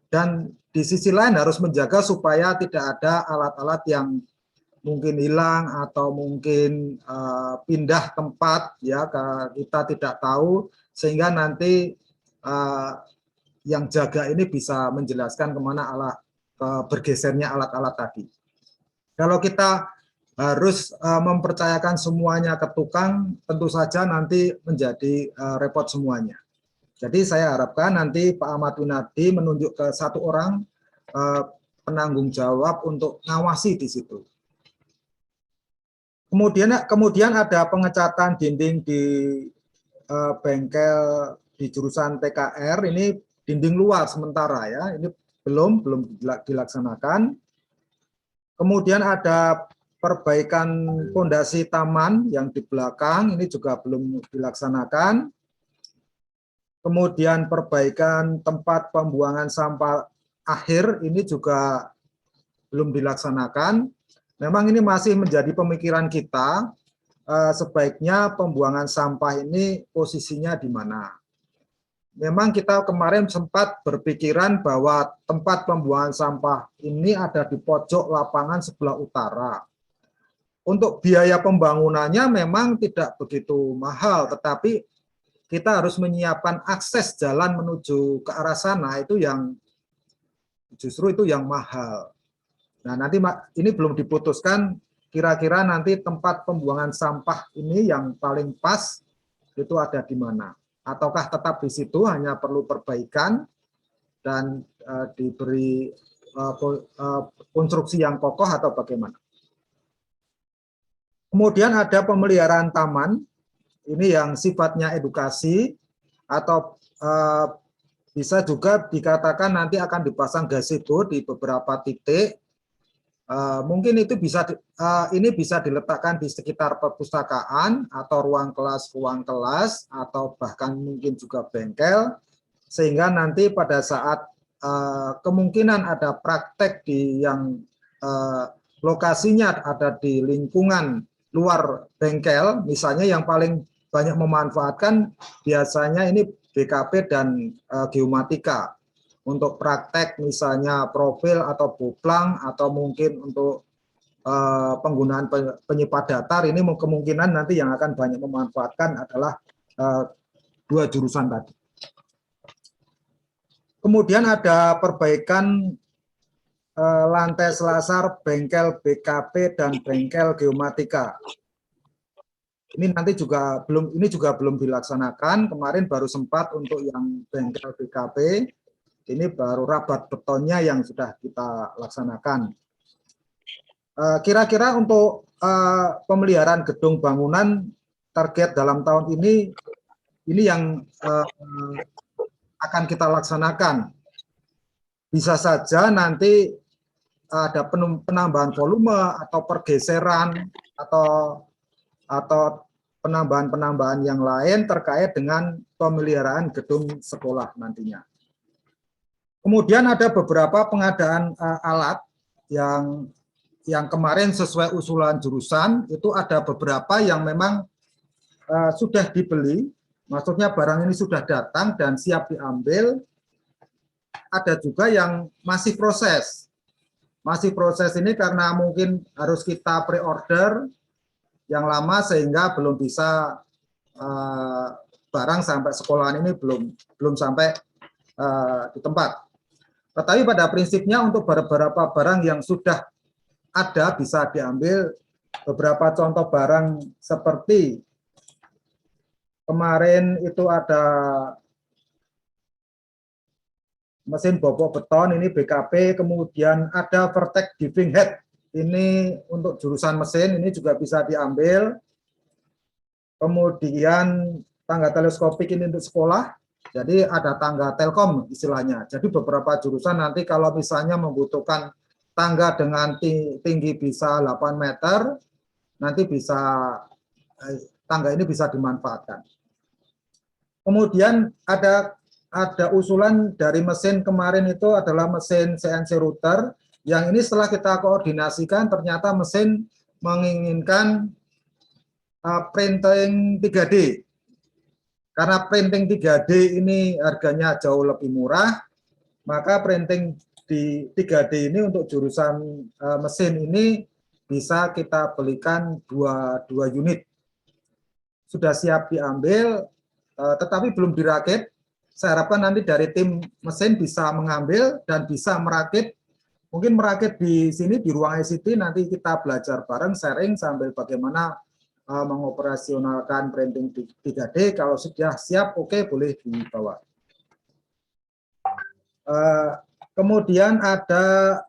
dan di sisi lain harus menjaga supaya tidak ada alat-alat yang mungkin hilang atau mungkin pindah tempat, ya kita tidak tahu, sehingga nanti yang jaga ini bisa menjelaskan kemana bergesernya alat-alat tadi. Kalau kita harus mempercayakan semuanya ke tukang, tentu saja nanti menjadi repot semuanya. Jadi saya harapkan nanti Pak Ahmad Winardi menunjuk ke satu orang penanggung jawab untuk ngawasi di situ. Kemudian ada pengecatan dinding di bengkel di jurusan TKR, ini dinding luar sementara ya, ini belum dilaksanakan. Kemudian ada perbaikan fondasi taman yang di belakang, ini juga belum dilaksanakan. Kemudian perbaikan tempat pembuangan sampah akhir, ini juga belum dilaksanakan. Memang ini masih menjadi pemikiran kita, sebaiknya pembuangan sampah ini posisinya di mana. Memang kita kemarin sempat berpikiran bahwa tempat pembuangan sampah ini ada di pojok lapangan sebelah utara. Untuk biaya pembangunannya memang tidak begitu mahal, tetapi kita harus menyiapkan akses jalan menuju ke arah sana, itu yang justru itu yang mahal. Nah, nanti ini belum diputuskan kira-kira nanti tempat pembuangan sampah ini yang paling pas itu ada di mana. Ataukah tetap di situ hanya perlu perbaikan dan diberi konstruksi yang kokoh atau bagaimana. Kemudian ada pemeliharaan taman, ini yang sifatnya edukasi atau bisa juga dikatakan nanti akan dipasang gazebo di beberapa titik. Mungkin itu ini bisa diletakkan di sekitar perpustakaan atau ruang kelas atau bahkan mungkin juga bengkel, sehingga nanti pada saat kemungkinan ada praktek yang lokasinya ada di lingkungan luar bengkel, misalnya yang paling banyak memanfaatkan biasanya ini BKP dan geomatika. Untuk praktek misalnya profil atau boplang atau mungkin untuk penggunaan penyipat datar, ini kemungkinan nanti yang akan banyak memanfaatkan adalah dua jurusan tadi. Kemudian ada perbaikan lantai selasar bengkel BKP dan bengkel geomatika. Ini nanti juga belum dilaksanakan. Kemarin baru sempat untuk yang bengkel BKP. Ini baru rabat betonnya yang sudah kita laksanakan. Kira-kira untuk pemeliharaan gedung bangunan target dalam tahun ini yang akan kita laksanakan. Bisa saja nanti ada penambahan volume atau pergeseran atau penambahan-penambahan yang lain terkait dengan pemeliharaan gedung sekolah nantinya. Kemudian ada beberapa pengadaan alat yang kemarin sesuai usulan jurusan, itu ada beberapa yang memang sudah dibeli, maksudnya barang ini sudah datang dan siap diambil. Ada juga yang masih proses. Masih proses ini karena mungkin harus kita pre-order yang lama sehingga belum bisa barang sampai sekolahan ini belum sampai di tempat. Tetapi pada prinsipnya untuk beberapa barang yang sudah ada bisa diambil. Beberapa contoh barang seperti kemarin itu ada mesin bobok beton, ini BKP, kemudian ada Vertex Diving Head, ini untuk jurusan mesin ini juga bisa diambil. Kemudian tangga teleskopik ini untuk sekolah. Jadi ada tangga telkom istilahnya. Jadi beberapa jurusan nanti kalau misalnya membutuhkan tangga dengan tinggi bisa 8 meter, nanti bisa tangga ini bisa dimanfaatkan. Kemudian ada usulan dari mesin kemarin itu adalah mesin CNC router, yang ini setelah kita koordinasikan ternyata mesin menginginkan printing 3D. Karena printing 3D ini harganya jauh lebih murah, maka printing di 3D ini untuk jurusan mesin ini bisa kita belikan dua unit. Sudah siap diambil, tetapi belum dirakit. Saya harapkan nanti dari tim mesin bisa mengambil dan bisa merakit. Mungkin merakit di sini di ruang ICT, nanti kita belajar bareng, sharing sambil bagaimana mengoperasionalkan printing 3D. Kalau sudah siap, oke, boleh dibawa. Kemudian ada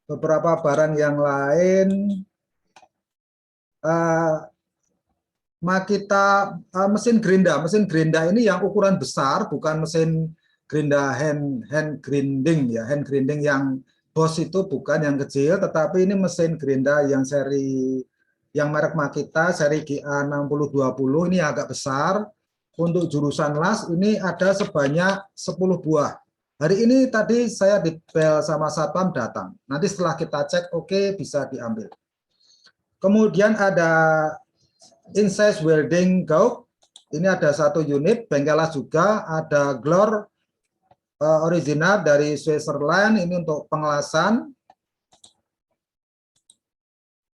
beberapa barang yang lain. Makita mesin gerinda. Mesin gerinda ini yang ukuran besar, bukan mesin gerinda hand grinding ya. Hand grinding yang Bosch itu bukan yang kecil, tetapi ini mesin gerinda yang seri yang merek Makita seri GA6020 ini agak besar. Untuk jurusan las ini ada sebanyak 10 buah. Hari ini tadi saya dibel sama Satpam datang. Nanti setelah kita cek, oke, bisa diambil. Kemudian ada Insight Welding Gauge. Ini ada 1 unit, bengkelas juga. Ada Glor original dari Switzerland, ini untuk pengelasan.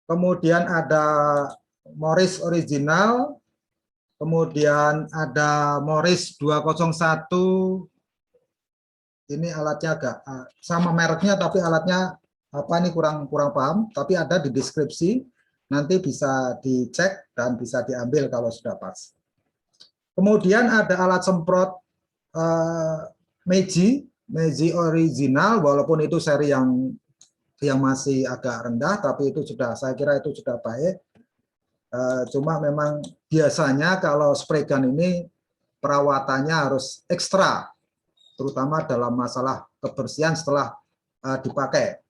Kemudian ada Morris original, kemudian ada Morris 201. Ini alatnya agak sama mereknya, tapi alatnya apa ini kurang paham, tapi ada di deskripsi, nanti bisa dicek dan bisa diambil kalau sudah pas. Kemudian ada alat semprot Meiji original, walaupun itu seri yang masih agak rendah, tapi itu sudah, saya kira itu sudah baik. Cuma memang biasanya kalau spray gun ini perawatannya harus ekstra, terutama dalam masalah kebersihan setelah dipakai.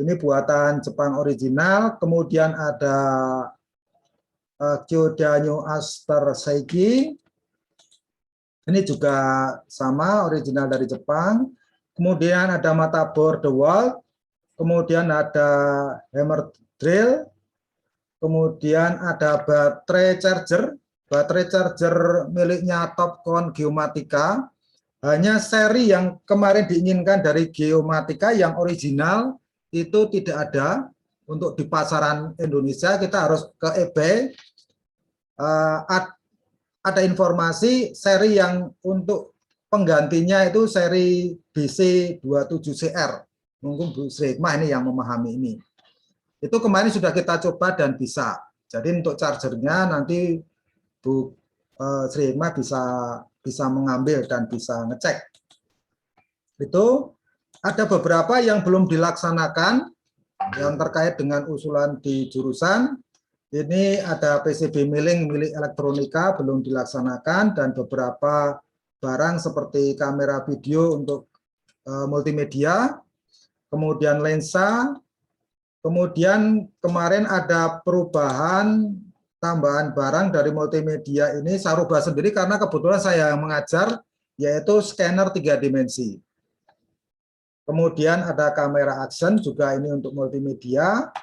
Ini buatan Jepang original. Kemudian ada Kyodanyo Aster Seiki. Ini juga sama, original dari Jepang. Kemudian ada mata bor DeWalt, kemudian ada hammer drill, kemudian ada baterai charger miliknya Topcon Geomatica. Hanya seri yang kemarin diinginkan dari Geomatica yang original itu tidak ada untuk di pasaran Indonesia. Kita harus ke eBay. Ada informasi seri yang untuk penggantinya itu seri BC27CR. Mungkin Bu Sri Hikmah ini yang memahami ini. Itu kemarin sudah kita coba dan bisa. Jadi untuk chargernya nanti Bu Sri Hikmah bisa mengambil dan bisa ngecek. Itu ada beberapa yang belum dilaksanakan yang terkait dengan usulan di jurusan. Ini ada PCB milling milik elektronika belum dilaksanakan, dan beberapa barang seperti kamera video untuk multimedia, kemudian lensa, kemudian kemarin ada perubahan tambahan barang dari multimedia ini saya rubah sendiri karena kebetulan saya yang mengajar, yaitu scanner 3 dimensi. Kemudian ada kamera action juga ini untuk multimedia.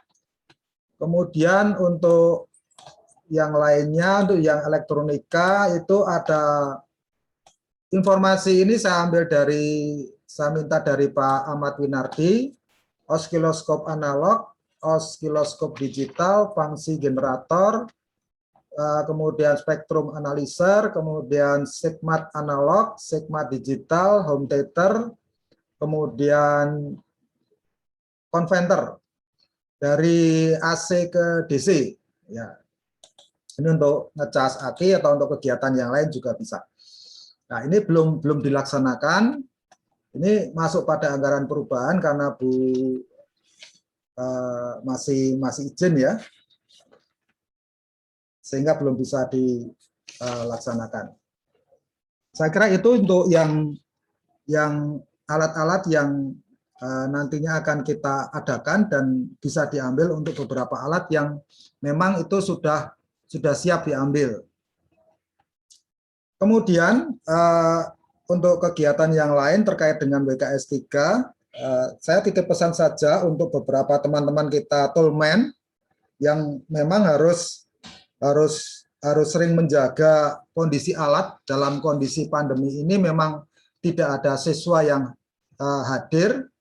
Kemudian untuk yang lainnya, untuk yang elektronika itu ada informasi ini saya ambil saya minta dari Pak Ahmad Winardi, oskiloskop analog, oskiloskop digital, fungsi generator, kemudian spektrum analyzer, kemudian sigmat analog, sigmat digital, home theater, kemudian konverter dari AC ke DC. Ya. Ini untuk ngecas aki atau untuk kegiatan yang lain juga bisa. Nah, ini belum dilaksanakan. Ini masuk pada anggaran perubahan karena Bu masih izin ya, sehingga belum bisa dilaksanakan. Saya kira itu untuk yang alat-alat yang nantinya akan kita adakan dan bisa diambil untuk beberapa alat yang memang itu sudah siap diambil. Kemudian untuk kegiatan yang lain terkait dengan WKS 3, saya titip pesan saja untuk beberapa teman-teman kita toolman yang memang harus sering menjaga kondisi alat. Dalam kondisi pandemi ini memang tidak ada siswa yang hadir.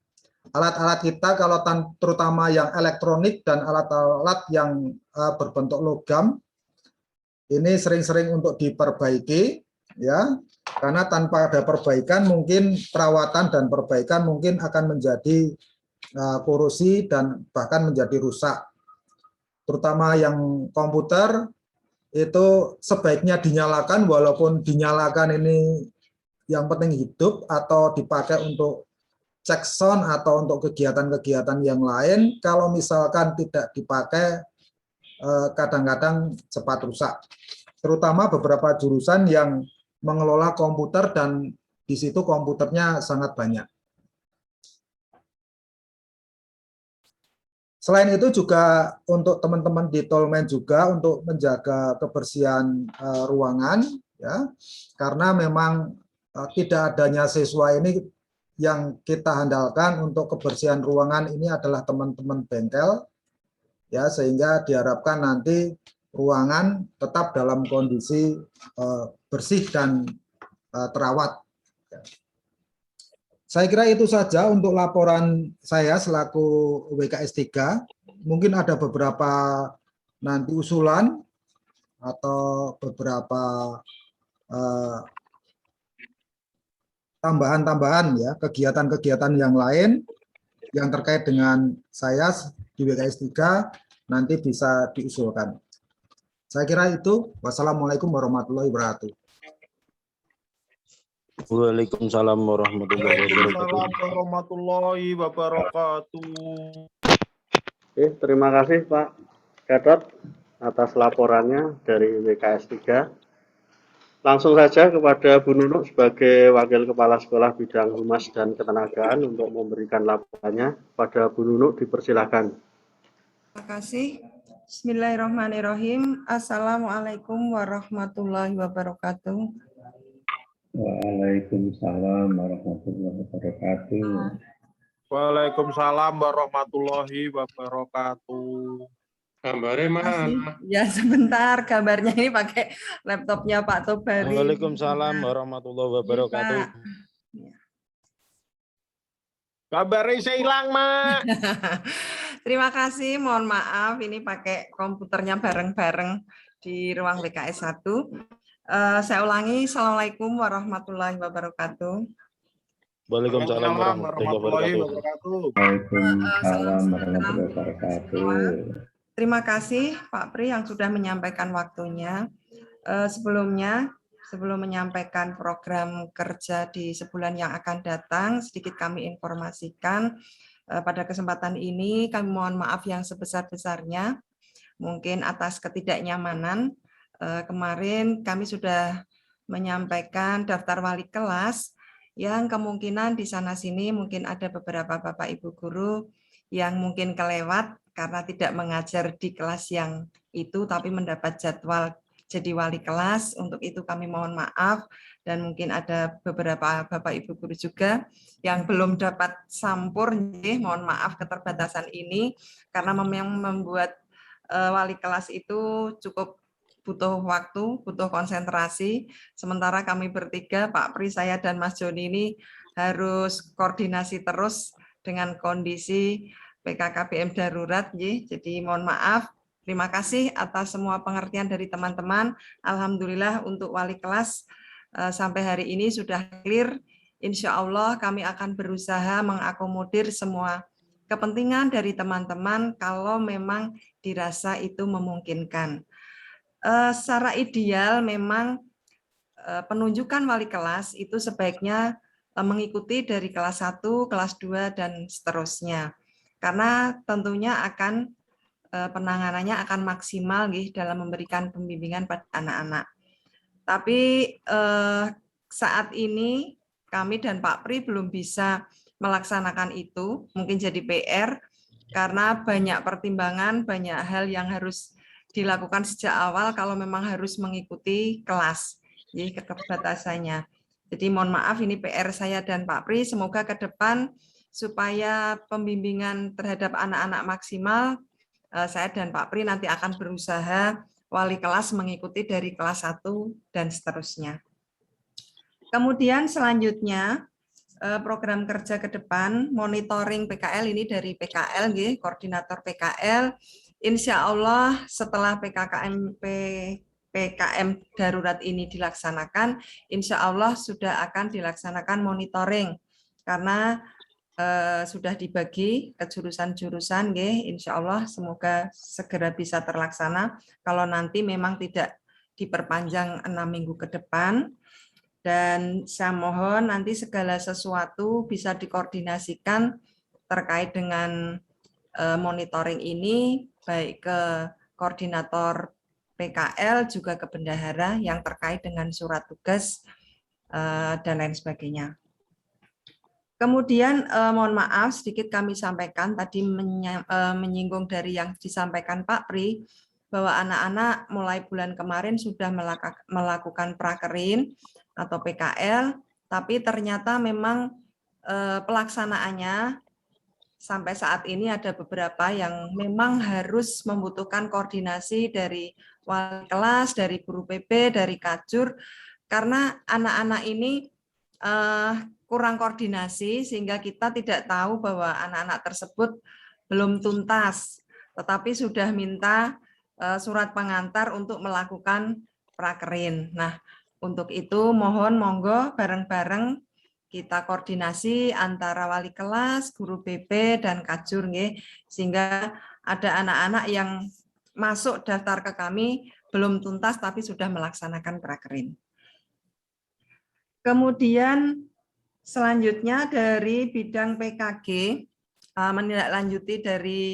Alat-alat kita kalau terutama yang elektronik dan alat-alat yang berbentuk logam ini sering-sering untuk diperbaiki ya, karena tanpa ada perbaikan mungkin perawatan dan perbaikan mungkin akan menjadi korosi dan bahkan menjadi rusak. Terutama yang komputer itu sebaiknya dinyalakan, walaupun dinyalakan ini yang penting hidup atau dipakai untuk cek sound atau untuk kegiatan-kegiatan yang lain. Kalau misalkan tidak dipakai kadang-kadang cepat rusak, terutama beberapa jurusan yang mengelola komputer dan di situ komputernya sangat banyak. Selain itu juga untuk teman-teman di Toolman juga untuk menjaga kebersihan ruangan ya, karena memang tidak adanya siswa ini yang kita andalkan untuk kebersihan ruangan ini adalah teman-teman bengkel ya, sehingga diharapkan nanti ruangan tetap dalam kondisi bersih dan terawat. Saya kira itu saja untuk laporan saya selaku WKS 3. Mungkin ada beberapa nanti usulan atau beberapa tambahan-tambahan ya, kegiatan-kegiatan yang lain yang terkait dengan saya di WKS 3 nanti bisa diusulkan. Saya kira itu. Wassalamualaikum warahmatullahi wabarakatuh. Waalaikumsalam warahmatullahi wabarakatuh. Oke, terima kasih Pak Gatot atas laporannya dari WKS 3. Langsung saja kepada Bu Nunuk sebagai Wakil Kepala Sekolah Bidang Humas dan Ketenagaan untuk memberikan laporannya. Pada Bu Nunuk dipersilakan. Terima kasih. Bismillahirrahmanirrahim. Assalamualaikum warahmatullahi wabarakatuh. Waalaikumsalam warahmatullahi wabarakatuh. Waalaikumsalam warahmatullahi wabarakatuh. Gambarnya mana? Ya sebentar, gambarnya ini pakai laptopnya Pak Tobari. Waalaikumsalam warahmatullahi wabarakatuh. Ya, Gambarnya saya hilang, Mak. terima kasih, mohon maaf ini pakai komputernya bareng-bareng di ruang WKS 1. Saya ulangi, Assalamualaikum warahmatullahi wabarakatuh. Waalaikumsalam warahmatullahi wabarakatuh. Waalaikumsalam warahmatullahi wabarakatuh. Terima kasih Pak Pri yang sudah menyampaikan waktunya. Sebelum menyampaikan program kerja di sebulan yang akan datang, sedikit kami informasikan pada kesempatan ini kami mohon maaf yang sebesar-besarnya mungkin atas ketidaknyamanan. Kemarin kami sudah menyampaikan daftar wali kelas yang kemungkinan di sana-sini mungkin ada beberapa Bapak Ibu guru yang mungkin kelewat karena tidak mengajar di kelas yang itu tapi mendapat jadwal jadi wali kelas. Untuk itu kami mohon maaf dan mungkin ada beberapa Bapak Ibu guru juga yang belum dapat sampur. Mohon maaf keterbatasan ini karena memang membuat wali kelas itu cukup butuh waktu, butuh konsentrasi. Sementara kami bertiga, Pak Pri, saya dan Mas Joni ini harus koordinasi terus dengan kondisi PKKBM darurat. Jadi mohon maaf. Terima kasih atas semua pengertian dari teman-teman. Alhamdulillah untuk wali kelas sampai hari ini sudah clear. Insya Allah kami akan berusaha mengakomodir semua kepentingan dari teman-teman kalau memang dirasa itu memungkinkan. Secara ideal memang penunjukan wali kelas itu sebaiknya mengikuti dari kelas 1, kelas 2, dan seterusnya. karena tentunya akan penanganannya akan maksimal nggih dalam memberikan pembimbingan pada anak-anak. Tapi saat ini kami dan Pak Pri belum bisa melaksanakan itu, mungkin jadi PR karena banyak pertimbangan, banyak hal yang harus dilakukan sejak awal kalau memang harus mengikuti kelas, jadi keterbatasannya. Jadi mohon maaf ini PR saya dan Pak Pri, semoga ke depan supaya pembimbingan terhadap anak-anak maksimal, saya dan Pak Pri nanti akan berusaha wali kelas mengikuti dari kelas 1 dan seterusnya. Kemudian selanjutnya program kerja ke depan, monitoring PKL ini dari PKL, koordinator PKL. Insya Allah setelah PKM darurat ini dilaksanakan, insya Allah sudah akan dilaksanakan monitoring karena sudah dibagi ke jurusan-jurusan, insya Allah semoga segera bisa terlaksana. Kalau nanti memang tidak diperpanjang 6 minggu ke depan, dan saya mohon nanti segala sesuatu bisa dikoordinasikan terkait dengan monitoring ini, baik ke koordinator PKL juga ke bendahara yang terkait dengan surat tugas dan lain sebagainya. Kemudian mohon maaf sedikit kami sampaikan tadi menyinggung dari yang disampaikan Pak Pri bahwa anak-anak mulai bulan kemarin sudah melakukan prakerin atau PKL, tapi ternyata memang pelaksanaannya sampai saat ini ada beberapa yang memang harus membutuhkan koordinasi dari wali kelas, dari guru PP, dari kajur, karena anak-anak ini kurang koordinasi sehingga kita tidak tahu bahwa anak-anak tersebut belum tuntas, tetapi sudah minta surat pengantar untuk melakukan prakerin. Nah, untuk itu mohon monggo bareng-bareng kita koordinasi antara wali kelas, guru PP, dan kajur, sehingga ada anak-anak yang masuk daftar ke kami belum tuntas tapi sudah melaksanakan prakerin. Kemudian selanjutnya dari bidang PKG, menindaklanjuti dari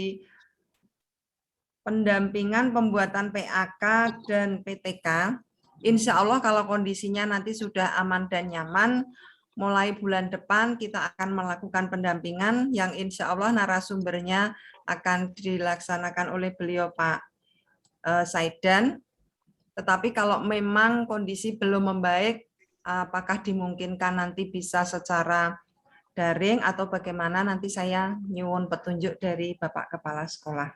pendampingan pembuatan PAK dan PTK, insya Allah kalau kondisinya nanti sudah aman dan nyaman, mulai bulan depan kita akan melakukan pendampingan yang insya Allah narasumbernya akan dilaksanakan oleh beliau Pak Saidan. Tetapi kalau memang kondisi belum membaik, apakah dimungkinkan nanti bisa secara daring atau bagaimana, nanti saya nyuwun petunjuk dari Bapak Kepala Sekolah.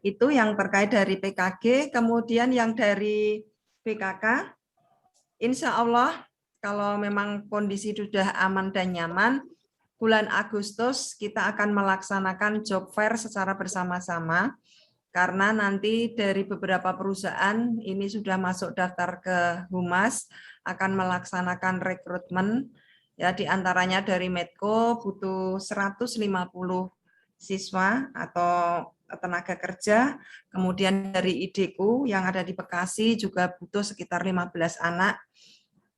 Itu yang terkait dari PKG. Kemudian yang dari PKK, insya Allah kalau memang kondisi sudah aman dan nyaman, bulan Agustus kita akan melaksanakan job fair secara bersama-sama, karena nanti dari beberapa perusahaan ini sudah masuk daftar ke Humas, akan melaksanakan rekrutmen, ya diantaranya dari Medco butuh 150 siswa atau tenaga kerja, kemudian dari IDEKU yang ada di Bekasi juga butuh sekitar 15 anak,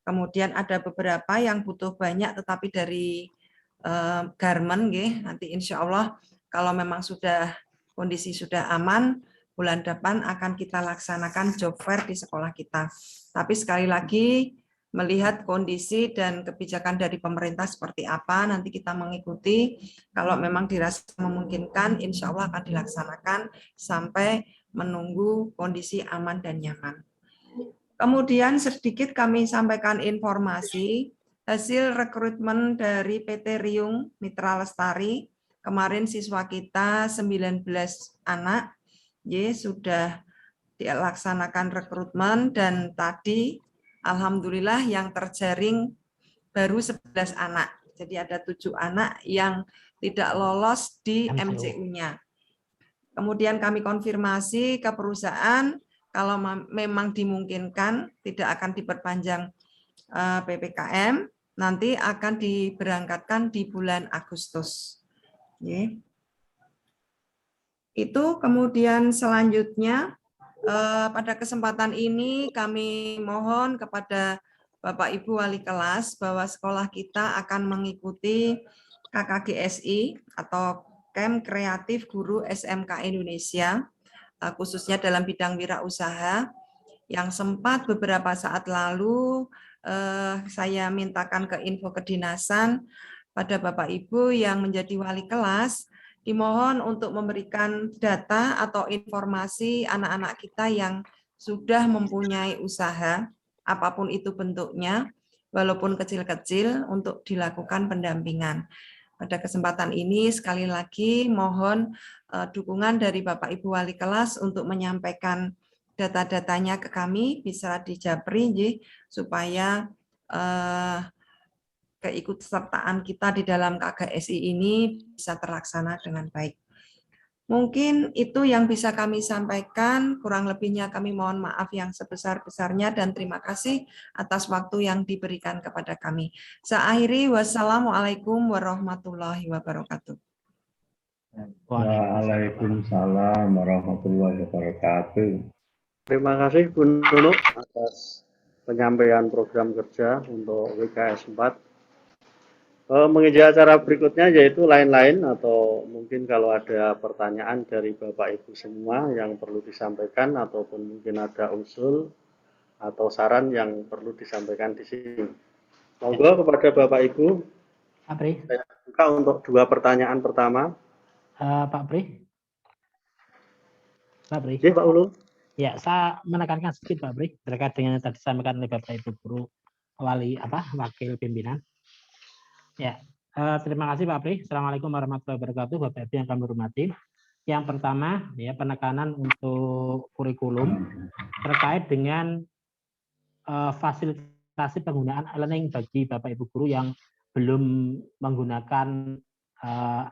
kemudian ada beberapa yang butuh banyak tetapi dari garmen, nanti insya Allah kalau memang sudah kondisi sudah aman, bulan depan akan kita laksanakan job fair di sekolah kita. Tapi sekali lagi, melihat kondisi dan kebijakan dari pemerintah seperti apa, nanti kita mengikuti. Kalau memang dirasa memungkinkan, insya Allah akan dilaksanakan sampai menunggu kondisi aman dan nyaman. Kemudian sedikit kami sampaikan informasi, hasil rekrutmen dari PT Riung Mitra Lestari. Kemarin siswa kita 19 anak, sudah dilaksanakan rekrutmen, dan tadi alhamdulillah yang terjaring baru 11 anak. Jadi ada 7 anak yang tidak lolos di MCU-nya. Kemudian kami konfirmasi ke perusahaan, kalau memang dimungkinkan tidak akan diperpanjang PPKM, nanti akan diberangkatkan di bulan Agustus. Itu kemudian selanjutnya pada kesempatan ini kami mohon kepada Bapak Ibu Wali Kelas bahwa sekolah kita akan mengikuti KKGSI atau Camp Kreatif Guru SMK Indonesia, khususnya dalam bidang wirausaha, yang sempat beberapa saat lalu saya mintakan ke info kedinasan pada Bapak Ibu yang menjadi wali kelas, dimohon untuk memberikan data atau informasi anak-anak kita yang sudah mempunyai usaha, apapun itu bentuknya, walaupun kecil-kecil, untuk dilakukan pendampingan. Pada kesempatan ini sekali lagi mohon dukungan dari Bapak Ibu wali kelas untuk menyampaikan data-datanya ke kami, bisa dijapri supaya keikutsertaan kita di dalam KGSI ini bisa terlaksana dengan baik. Mungkin itu yang bisa kami sampaikan, kurang lebihnya kami mohon maaf yang sebesar-besarnya dan terima kasih atas waktu yang diberikan kepada kami. Saya akhiri, wassalamualaikum warahmatullahi wabarakatuh. Waalaikumsalam warahmatullahi wabarakatuh. Terima kasih Bu Nunuk atas penyampaian program kerja untuk WKS 4. Mengisi acara berikutnya yaitu lain-lain, atau mungkin kalau ada pertanyaan dari Bapak Ibu semua yang perlu disampaikan ataupun mungkin ada usul atau saran yang perlu disampaikan di sini. Monggo kepada Bapak Ibu. Pak Pri. Saya buka untuk 2 pertanyaan pertama. Pak Pri. Pak Pri. Pak Ulul. Ya, saya menekankan sedikit Pak Pri terkait dengan yang tadi disampaikan oleh Bapak Ibu guru wakil pimpinan. Ya, terima kasih Pak Pri. Assalamualaikum warahmatullahi wabarakatuh, Bapak Ibu yang kami hormati. Yang pertama, ya, penekanan untuk kurikulum terkait dengan fasilitasi penggunaan e-learning bagi Bapak Ibu guru yang belum menggunakan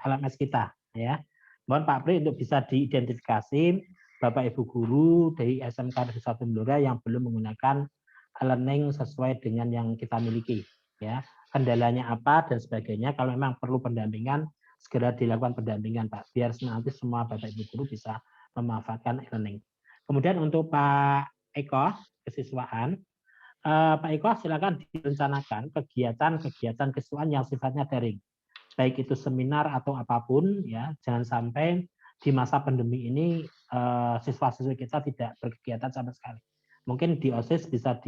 LMS kita. Ya, mohon Pak Pri untuk bisa diidentifikasi Bapak Ibu guru dari SMK Negeri 1 Blora yang belum menggunakan e-learning sesuai dengan yang kita miliki. Ya, kendalanya apa dan sebagainya. Kalau memang perlu pendampingan, segera dilakukan pendampingan Pak, biar nanti semua Bapak Ibu guru bisa memanfaatkan e-learning. Kemudian untuk Pak Eko, kesiswaan, Pak Eko silakan direncanakan kegiatan kesiswaan yang sifatnya daring, baik itu seminar atau apapun, ya. Jangan sampai di masa pandemi ini siswa-siswi kita tidak berkegiatan sama sekali. Mungkin di OSIS bisa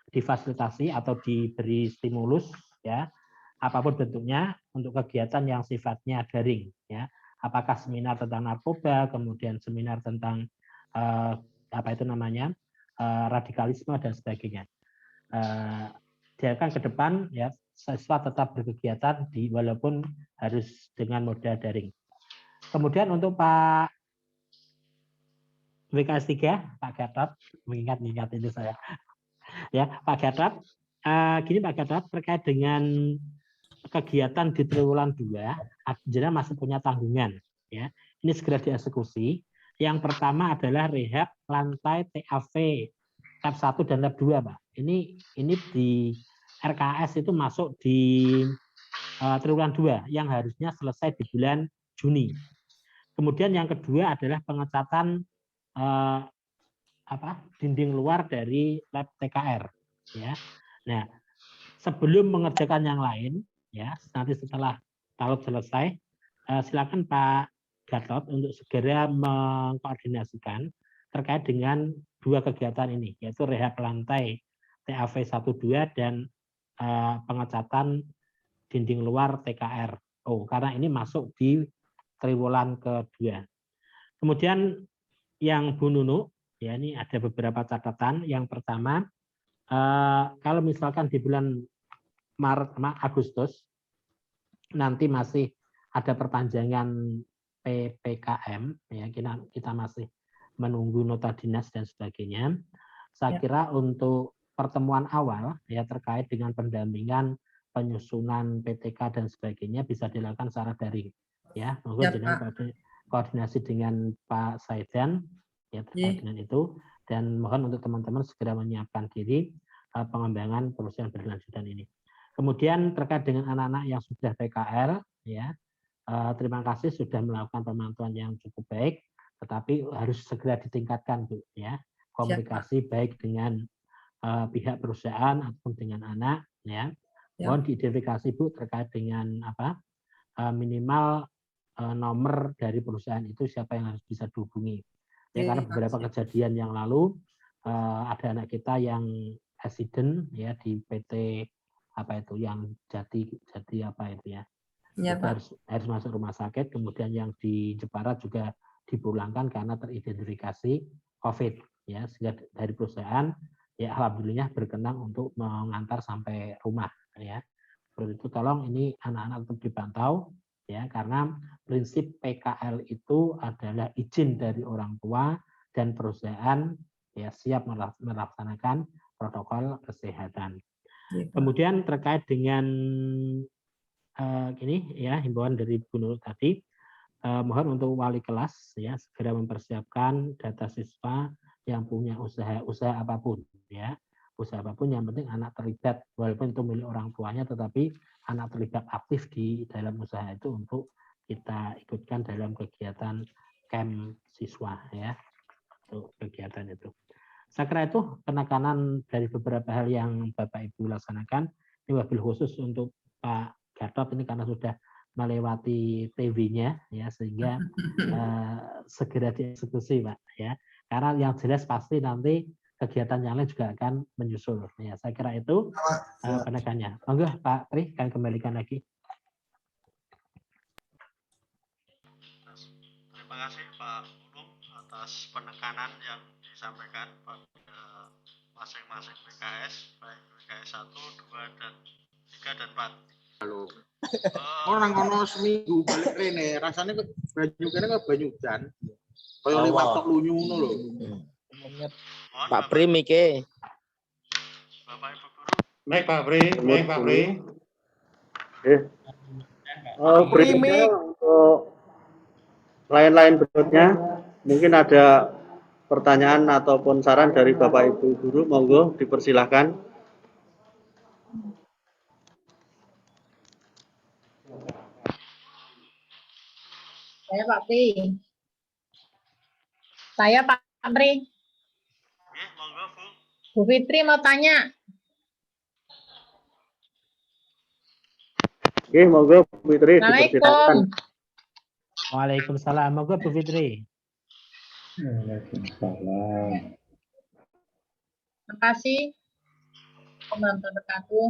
difasilitasi atau diberi stimulus, ya, apapun bentuknya untuk kegiatan yang sifatnya daring, ya. Apakah seminar tentang narkoba, kemudian seminar tentang radikalisme dan sebagainya. Diharapkan ke depan, ya, siswa tetap berkegiatan walaupun harus dengan moda daring. Kemudian untuk Pak WKS 3, Pak Gatot, mengingat itu saya. Ya, Pak Gatot, gini Pak Gatot, terkait dengan kegiatan di triwulan 2, jadi masih punya tanggungan, ya. Ini segera dieksekusi. Yang pertama adalah rehab lantai TAV tab 1 dan tab 2, Pak. Ini di RKS itu masuk di triwulan 2 yang harusnya selesai di bulan Juni. Kemudian yang kedua adalah pengecatan dinding luar dari lab TKR, ya. Nah, sebelum mengerjakan yang lain, ya, nanti setelah tahap selesai, silakan Pak Gatot untuk segera mengkoordinasikan terkait dengan 2 kegiatan ini, yaitu rehab lantai TAV 1-2 dan pengecatan dinding luar TKR. Karena ini masuk di triwulan kedua. Kemudian yang Bu Nunu, ya, ini ada beberapa catatan. Yang pertama, kalau misalkan di bulan Agustus nanti masih ada perpanjangan PPKM, ya, kita masih menunggu nota dinas dan sebagainya. Saya kira untuk pertemuan awal, ya, terkait dengan pendampingan penyusunan PTK dan sebagainya bisa dilakukan secara daring, ya. Mungkin dengan koordinasi dengan Pak Saidan, ya, terkait dengan itu, dan mohon untuk teman-teman segera menyiapkan diri pengembangan perusahaan berkelanjutan ini. Kemudian terkait dengan anak-anak yang sudah PKL, ya, terima kasih sudah melakukan pemantauan yang cukup baik, tetapi harus segera ditingkatkan, Bu, ya, komunikasi baik dengan pihak perusahaan ataupun dengan anak, ya. Mohon diidentifikasi, Bu, terkait dengan minimal nomor dari perusahaan itu siapa yang harus bisa dihubungi. Ya, karena beberapa kejadian yang lalu ada anak kita yang accident ya di PT apa itu yang jati apa itu ya. Ya, itu Pak. harus masuk rumah sakit, kemudian yang di Jepara juga dipulangkan karena teridentifikasi COVID ya, sehingga dari perusahaan ya alhamdulillah berkenan untuk mengantar sampai rumah ya. Seperti itu, tolong ini anak-anak tetap dipantau ya, karena prinsip PKL itu adalah izin dari orang tua dan perusahaan ya siap melaksanakan protokol kesehatan. Kemudian terkait dengan ini ya himbauan dari Bu Nur tadi, mohon untuk wali kelas ya segera mempersiapkan data siswa yang punya usaha apapun ya, usaha apapun yang penting anak terlibat, walaupun itu milik orang tuanya tetapi anak terlibat aktif di dalam usaha itu untuk kita ikutkan dalam kegiatan camp siswa ya, untuk kegiatan itu. Saya kira itu penekanan dari beberapa hal yang Bapak Ibu laksanakan. Ini wabil khusus untuk Pak Gatot ini karena sudah melewati TV-nya ya, sehingga segera dieksekusi Pak ya. Karena yang jelas pasti nanti kegiatan yang lain juga akan menyusul ya. Saya kira itu penekannya. Monggo Pak Tri, kami kembalikan lagi. Terima kasih Pak Ulum atas penekanan yang disampaikan pada masing-masing PKS, baik PKS 1, 2, dan 3 dan 4. Halo. Orang ono seminggu balik rene, rasanya banyu kene kok banyu hujan. Kaya liwat tok lunyu ngono lho. Pak Pri mike. Bapak Ibu Guru. Baik Pak Pri, baik Pak Pri. Berikutnya untuk lain-lain berikutnya mungkin ada pertanyaan ataupun saran dari Bapak Ibu Guru, monggo dipersilahkan. Saya Pak Pri. Saya Pak Pri. Monggo Bu. Bu Fitri mau tanya. Oke, monggo Bu Fitri dipersilakan. Waalaikumsalam. Monggo Bu Fitri. Waalaikumsalam. Terima kasih. Wabarakatuh.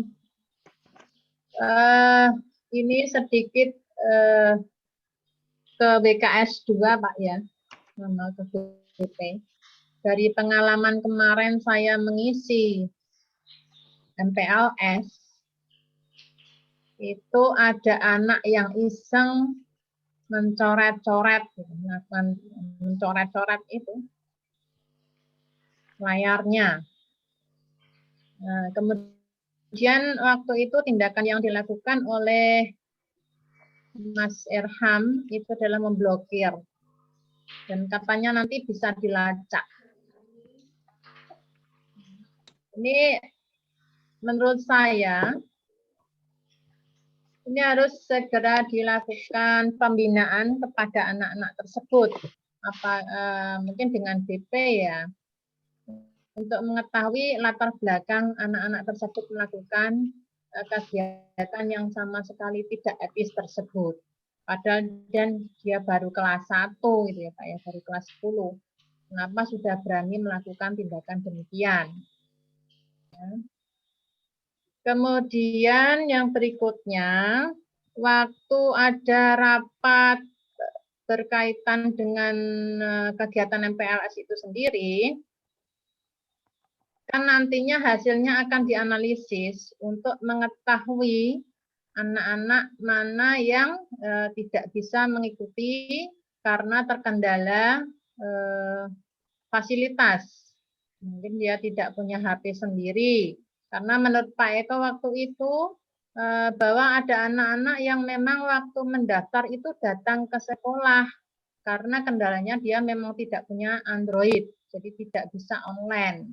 Ini sedikit ke BKS 2 Pak ya, nama ke BP. Dari pengalaman kemarin saya mengisi MPLS, itu ada anak yang iseng mencoret-coret, mencoret-coret itu layarnya. Nah, kemudian waktu itu tindakan yang dilakukan oleh Mas Erham itu adalah memblokir dan katanya nanti bisa dilacak. Ini menurut saya ini harus segera dilakukan pembinaan kepada anak-anak tersebut, mungkin dengan BP ya, untuk mengetahui latar belakang anak-anak tersebut melakukan kegiatan yang sama sekali tidak etis tersebut. Padahal dan dia baru kelas 1 gitu ya Pak ya, baru kelas 10. Kenapa sudah berani melakukan tindakan demikian? Ya. Kemudian yang berikutnya, waktu ada rapat berkaitan dengan kegiatan MPLS itu sendiri, kan nantinya hasilnya akan dianalisis untuk mengetahui anak-anak mana yang tidak bisa mengikuti karena terkendala fasilitas. Mungkin dia tidak punya HP sendiri. Karena menurut Pak Eko waktu itu bahwa ada anak-anak yang memang waktu mendaftar itu datang ke sekolah karena kendalanya dia memang tidak punya Android, jadi tidak bisa online.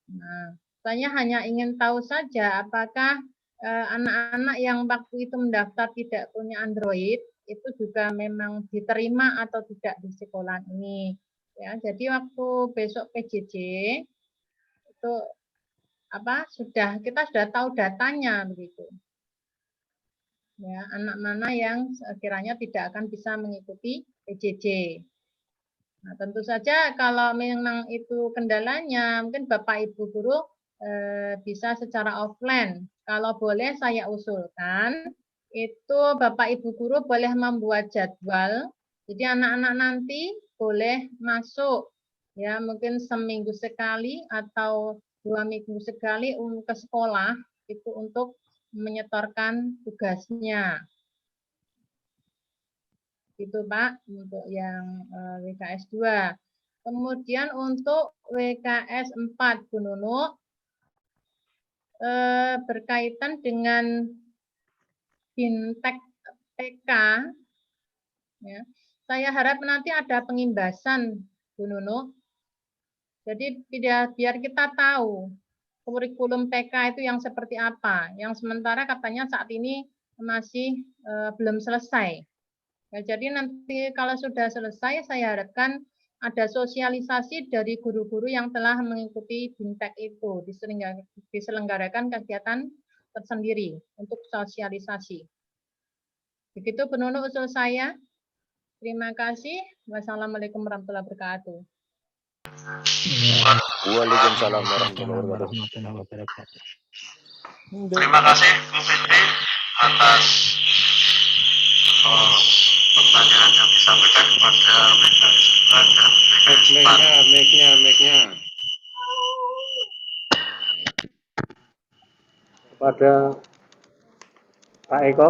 Nah, saya hanya ingin tahu saja apakah anak-anak yang waktu itu mendaftar tidak punya Android itu juga memang diterima atau tidak di sekolah ini. Ya, jadi waktu besok PJJ itu kita sudah tahu datanya begitu. ya, anak mana yang sekiranya tidak akan bisa mengikuti PJJ. Nah, tentu saja kalau memang itu kendalanya, mungkin Bapak Ibu guru bisa secara offline. Kalau boleh saya usulkan, itu Bapak Ibu guru boleh membuat jadwal. Jadi anak-anak nanti boleh masuk, ya mungkin seminggu sekali atau 2 minggu sekali ke sekolah itu untuk menyetorkan tugasnya. Itu Pak, untuk yang WKS 2. Kemudian untuk WKS 4 Bu Nunu, berkaitan dengan Bintek PK, ya, saya harap nanti ada pengimbasan Bu Nunu. Jadi biar kita tahu kurikulum PK itu yang seperti apa, yang sementara katanya saat ini masih belum selesai. Ya, jadi nanti kalau sudah selesai, saya harapkan ada sosialisasi dari guru-guru yang telah mengikuti Bintek itu, diselenggarakan kegiatan tersendiri untuk sosialisasi. Begitu Bu Nunu usul saya. Terima kasih. Wassalamualaikum warahmatullahi wabarakatuh. Waalaikumsalam warahmatullahi wabarakatuh. Terima kasih Bu Fitri atas pertanyaan yang disampaikan kepada WKS 2 dan WKS 4. Mic-nya. Kepada Pak Eko,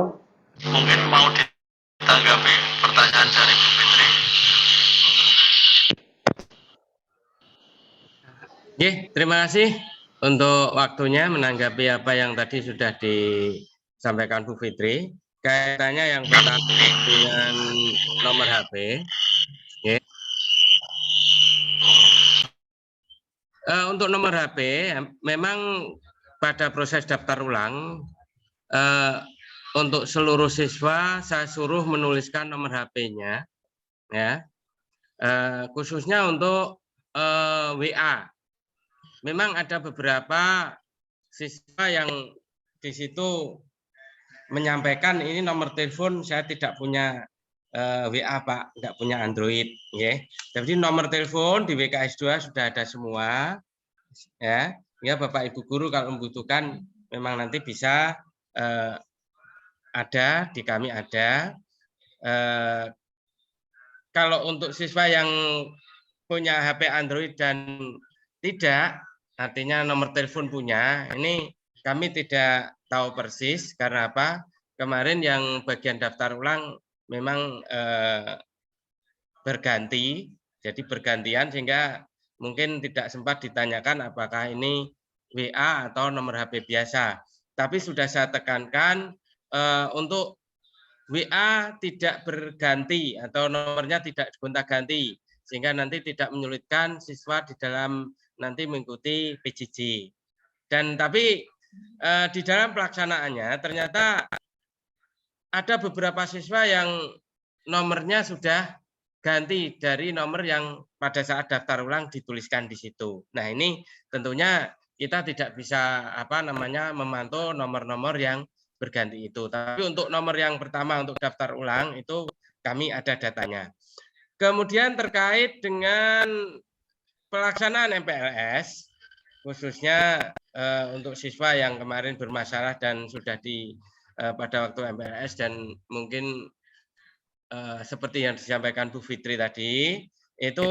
mungkin mau ditanggapi pertanyaan dari Bu Fitri. Oke, terima kasih untuk waktunya menanggapi apa yang tadi sudah disampaikan Bu Fitri. Kaitannya yang pertama dengan nomor HP. Oke. Untuk nomor HP, memang pada proses daftar ulang, untuk seluruh siswa saya suruh menuliskan nomor HP-nya, ya, khususnya untuk WA. Memang ada beberapa siswa yang di situ menyampaikan ini nomor telepon saya tidak punya WA Pak, tidak punya Android, ya. Jadi nomor telepon di WKS 2 sudah ada semua, ya. Ya Bapak Ibu guru kalau membutuhkan memang nanti bisa ada di kami ada. Kalau untuk siswa yang punya HP Android dan tidak, artinya nomor telepon punya, ini kami tidak tahu persis karena apa? Kemarin yang bagian daftar ulang memang berganti, jadi bergantian sehingga mungkin tidak sempat ditanyakan apakah ini WA atau nomor HP biasa. Tapi sudah saya tekankan untuk WA tidak berganti atau nomornya tidak gonta-ganti sehingga nanti tidak menyulitkan siswa di dalam nanti mengikuti PJJ. Dan tapi di dalam pelaksanaannya ternyata ada beberapa siswa yang nomornya sudah ganti dari nomor yang pada saat daftar ulang dituliskan di situ. Nah, ini tentunya kita tidak bisa memantau nomor-nomor yang berganti itu. Tapi untuk nomor yang pertama untuk daftar ulang itu kami ada datanya. Kemudian terkait dengan pelaksanaan MPLS khususnya untuk siswa yang kemarin bermasalah dan sudah pada waktu MPLS dan mungkin seperti yang disampaikan Bu Fitri tadi, itu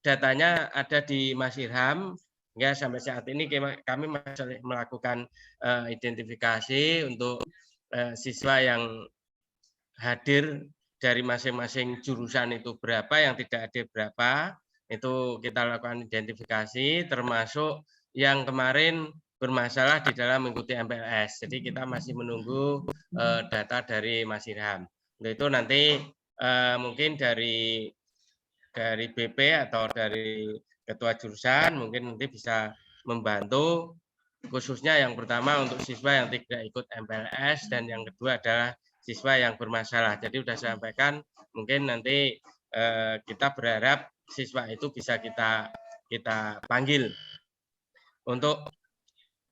datanya ada di Mas Irham. Ya, sampai saat ini kami masih melakukan identifikasi untuk siswa yang hadir dari masing-masing jurusan itu berapa, yang tidak hadir berapa, itu kita lakukan identifikasi, termasuk yang kemarin bermasalah di dalam mengikuti MPLS. Jadi kita masih menunggu data dari Mas Irham. Itu nanti mungkin dari BP atau dari ketua jurusan mungkin nanti bisa membantu, khususnya yang pertama untuk siswa yang tidak ikut MPLS dan yang kedua adalah siswa yang bermasalah. Jadi sudah saya sampaikan, mungkin nanti kita berharap siswa itu bisa kita panggil untuk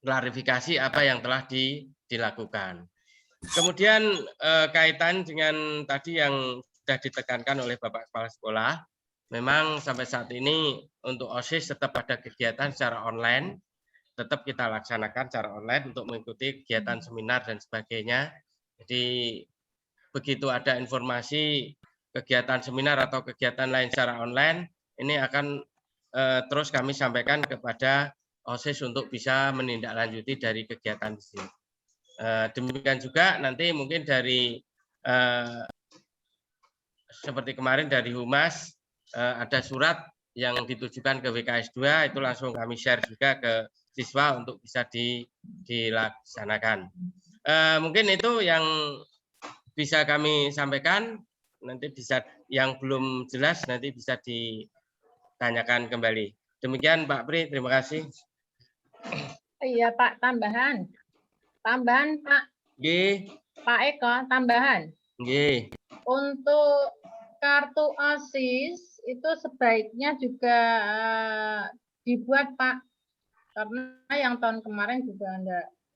klarifikasi apa yang telah dilakukan. Kemudian kaitan dengan tadi yang sudah ditekankan oleh Bapak Kepala Sekolah, memang sampai saat ini untuk OSIS tetap ada kegiatan secara online, tetap kita laksanakan secara online untuk mengikuti kegiatan seminar dan sebagainya. Jadi begitu ada informasi kegiatan seminar atau kegiatan lain secara online, ini akan terus kami sampaikan kepada OSIS untuk bisa menindaklanjuti dari kegiatan di sini. Demikian juga nanti mungkin dari seperti kemarin dari Humas ada surat yang ditujukan ke WKS 2 itu langsung kami share juga ke siswa untuk bisa dilaksanakan. Mungkin itu yang bisa kami sampaikan, nanti bisa yang belum jelas nanti bisa ditanyakan kembali. Demikian Pak Pri, terima kasih. Iya Pak, tambahan Pak. Nggih. Pak Eko, tambahan. Nggih. Untuk kartu OSIS itu sebaiknya juga dibuat Pak, karena yang tahun kemarin juga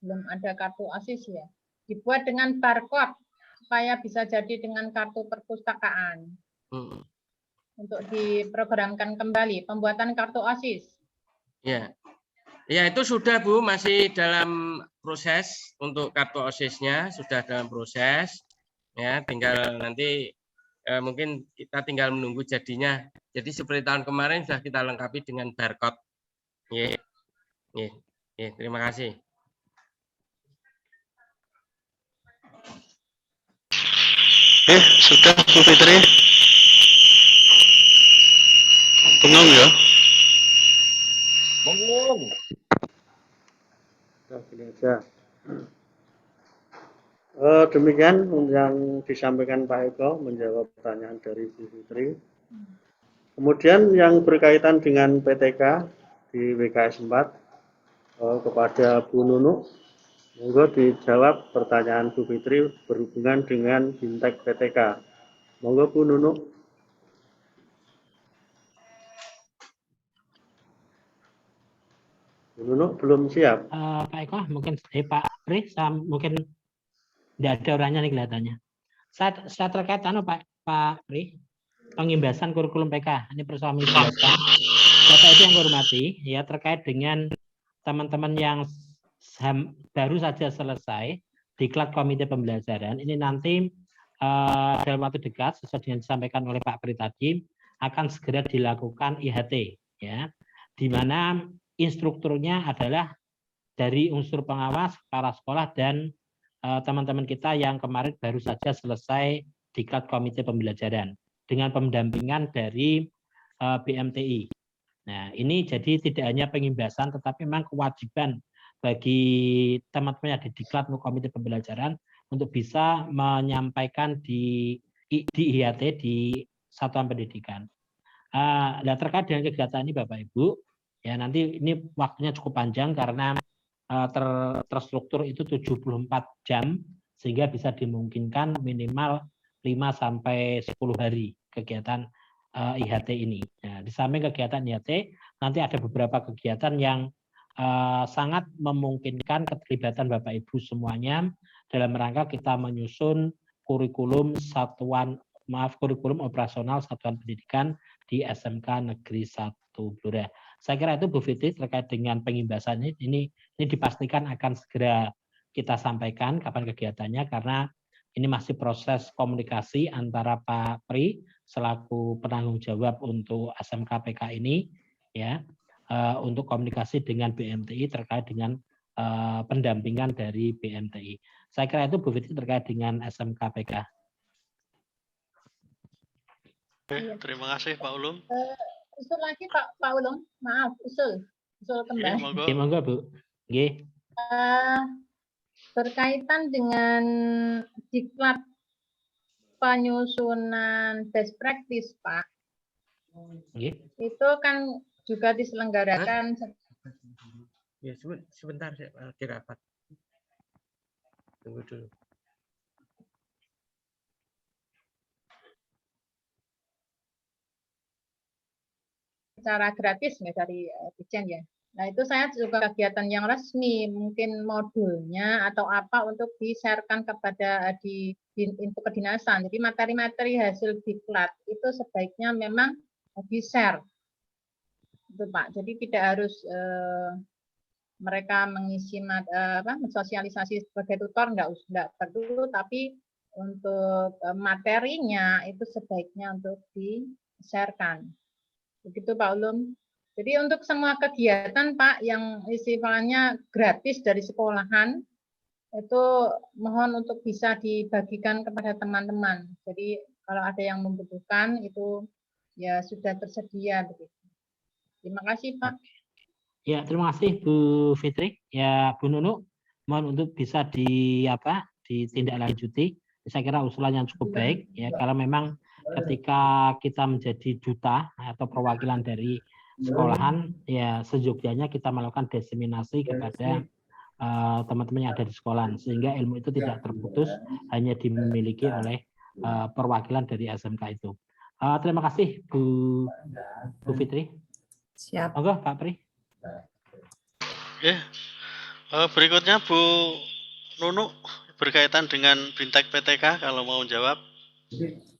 belum ada kartu OSIS ya. Dibuat dengan barcode supaya bisa jadi dengan kartu perpustakaan. Untuk diprogramkan kembali pembuatan kartu OSIS. Ya. Ya, itu sudah Bu, masih dalam proses untuk kartu OSIS-nya, sudah dalam proses. Ya, tinggal nanti mungkin kita tinggal menunggu jadinya. Jadi seperti tahun kemarin sudah kita lengkapi dengan barcode. Terima kasih. Sudah Bu Fitri. Bengong ya? Bengong. Gini aja. Demikian yang disampaikan Pak Eko menjawab pertanyaan dari Bu Fitri. Kemudian yang berkaitan dengan PTK di WKS 4 kepada Bu Nunu, monggo dijawab pertanyaan Bu Fitri berhubungan dengan Bintek PTK. Monggo Bu Nunu. Bu Nunu belum siap. Pak Eko, mungkin Pak Pri, mungkin tidak ada orangnya nih kelihatannya. Saya terkait Pak Pri, pengimbasan kurikulum PK. Ini persoalan menjelaskan. Bapak Ibu yang saya hormati, ya terkait dengan teman-teman yang baru saja selesai diklat komite pembelajaran, ini nanti dalam waktu dekat sesuai dengan disampaikan oleh Pak Pri tadi akan segera dilakukan IHT, ya, di mana instrukturnya adalah dari unsur pengawas, kepala sekolah dan teman-teman kita yang kemarin baru saja selesai diklat komite pembelajaran dengan pendampingan dari BMTI. Nah, ini jadi tidak hanya pengimbasan, tetapi memang kewajiban bagi teman-teman yang diklat komite pembelajaran untuk bisa menyampaikan di IHT di satuan pendidikan. Nah, terkait dengan kegiatan ini Bapak Ibu, ya nanti ini waktunya cukup panjang karena terstruktur itu 74 jam sehingga bisa dimungkinkan minimal 5-10 hari kegiatan IHT ini. Nah, di samping kegiatan IHT nanti ada beberapa kegiatan yang sangat memungkinkan keterlibatan Bapak Ibu semuanya dalam rangka kita menyusun kurikulum kurikulum operasional satuan pendidikan di SMK Negeri 1 Blora. Saya kira itu Bu Fitri terkait dengan pengimbasan ini dipastikan akan segera kita sampaikan kapan kegiatannya karena ini masih proses komunikasi antara Pak Pri selaku penanggung jawab untuk SMK PK ini ya untuk komunikasi dengan BMTI terkait dengan pendampingan dari BMTI. Saya kira itu Bu Fitri terkait dengan SMK PK. Oke, terima kasih Pak Ulum. Usul lagi Pak Ulum, maaf, usul kembali. Monggo Bu. Nggih. Berkaitan dengan diklat penyusunan best practice Pak, itu kan juga diselenggarakan. Ya sebentar saya rapat. Tunggu dulu. Secara gratis nggak dari Dijen ya? Nah, itu saya juga kegiatan yang resmi, mungkin modulnya atau apa untuk di-sharekan kepada di info kedinasan. Jadi materi-materi hasil diklat itu sebaiknya memang di-share. Itu Pak. Jadi tidak harus mereka mengisi sosialisasi sebagai tutor enggak perlu, tapi untuk materinya itu sebaiknya untuk di-sharekan. Begitu Pak Ulum. Jadi untuk semua kegiatan Pak yang istilahnya gratis dari sekolahan itu mohon untuk bisa dibagikan kepada teman-teman. Jadi kalau ada yang membutuhkan itu ya sudah tersedia begitu. Terima kasih Pak. Ya, terima kasih Bu Fitri. Ya, Bu Nunu, mohon untuk bisa ditindaklanjuti. Saya kira usulan yang cukup baik ya, karena memang ketika kita menjadi duta atau perwakilan dari sekolahan, ya seyogyanya kita melakukan diseminasi kepada teman-teman yang ada di sekolah, sehingga ilmu itu tidak terputus, hanya dimiliki oleh perwakilan dari SMK itu. Terima kasih Bu Fitri. Siap. Monggo Pak Pri. Oke. Berikutnya Bu Nunu berkaitan dengan Bintek PTK kalau mau jawab.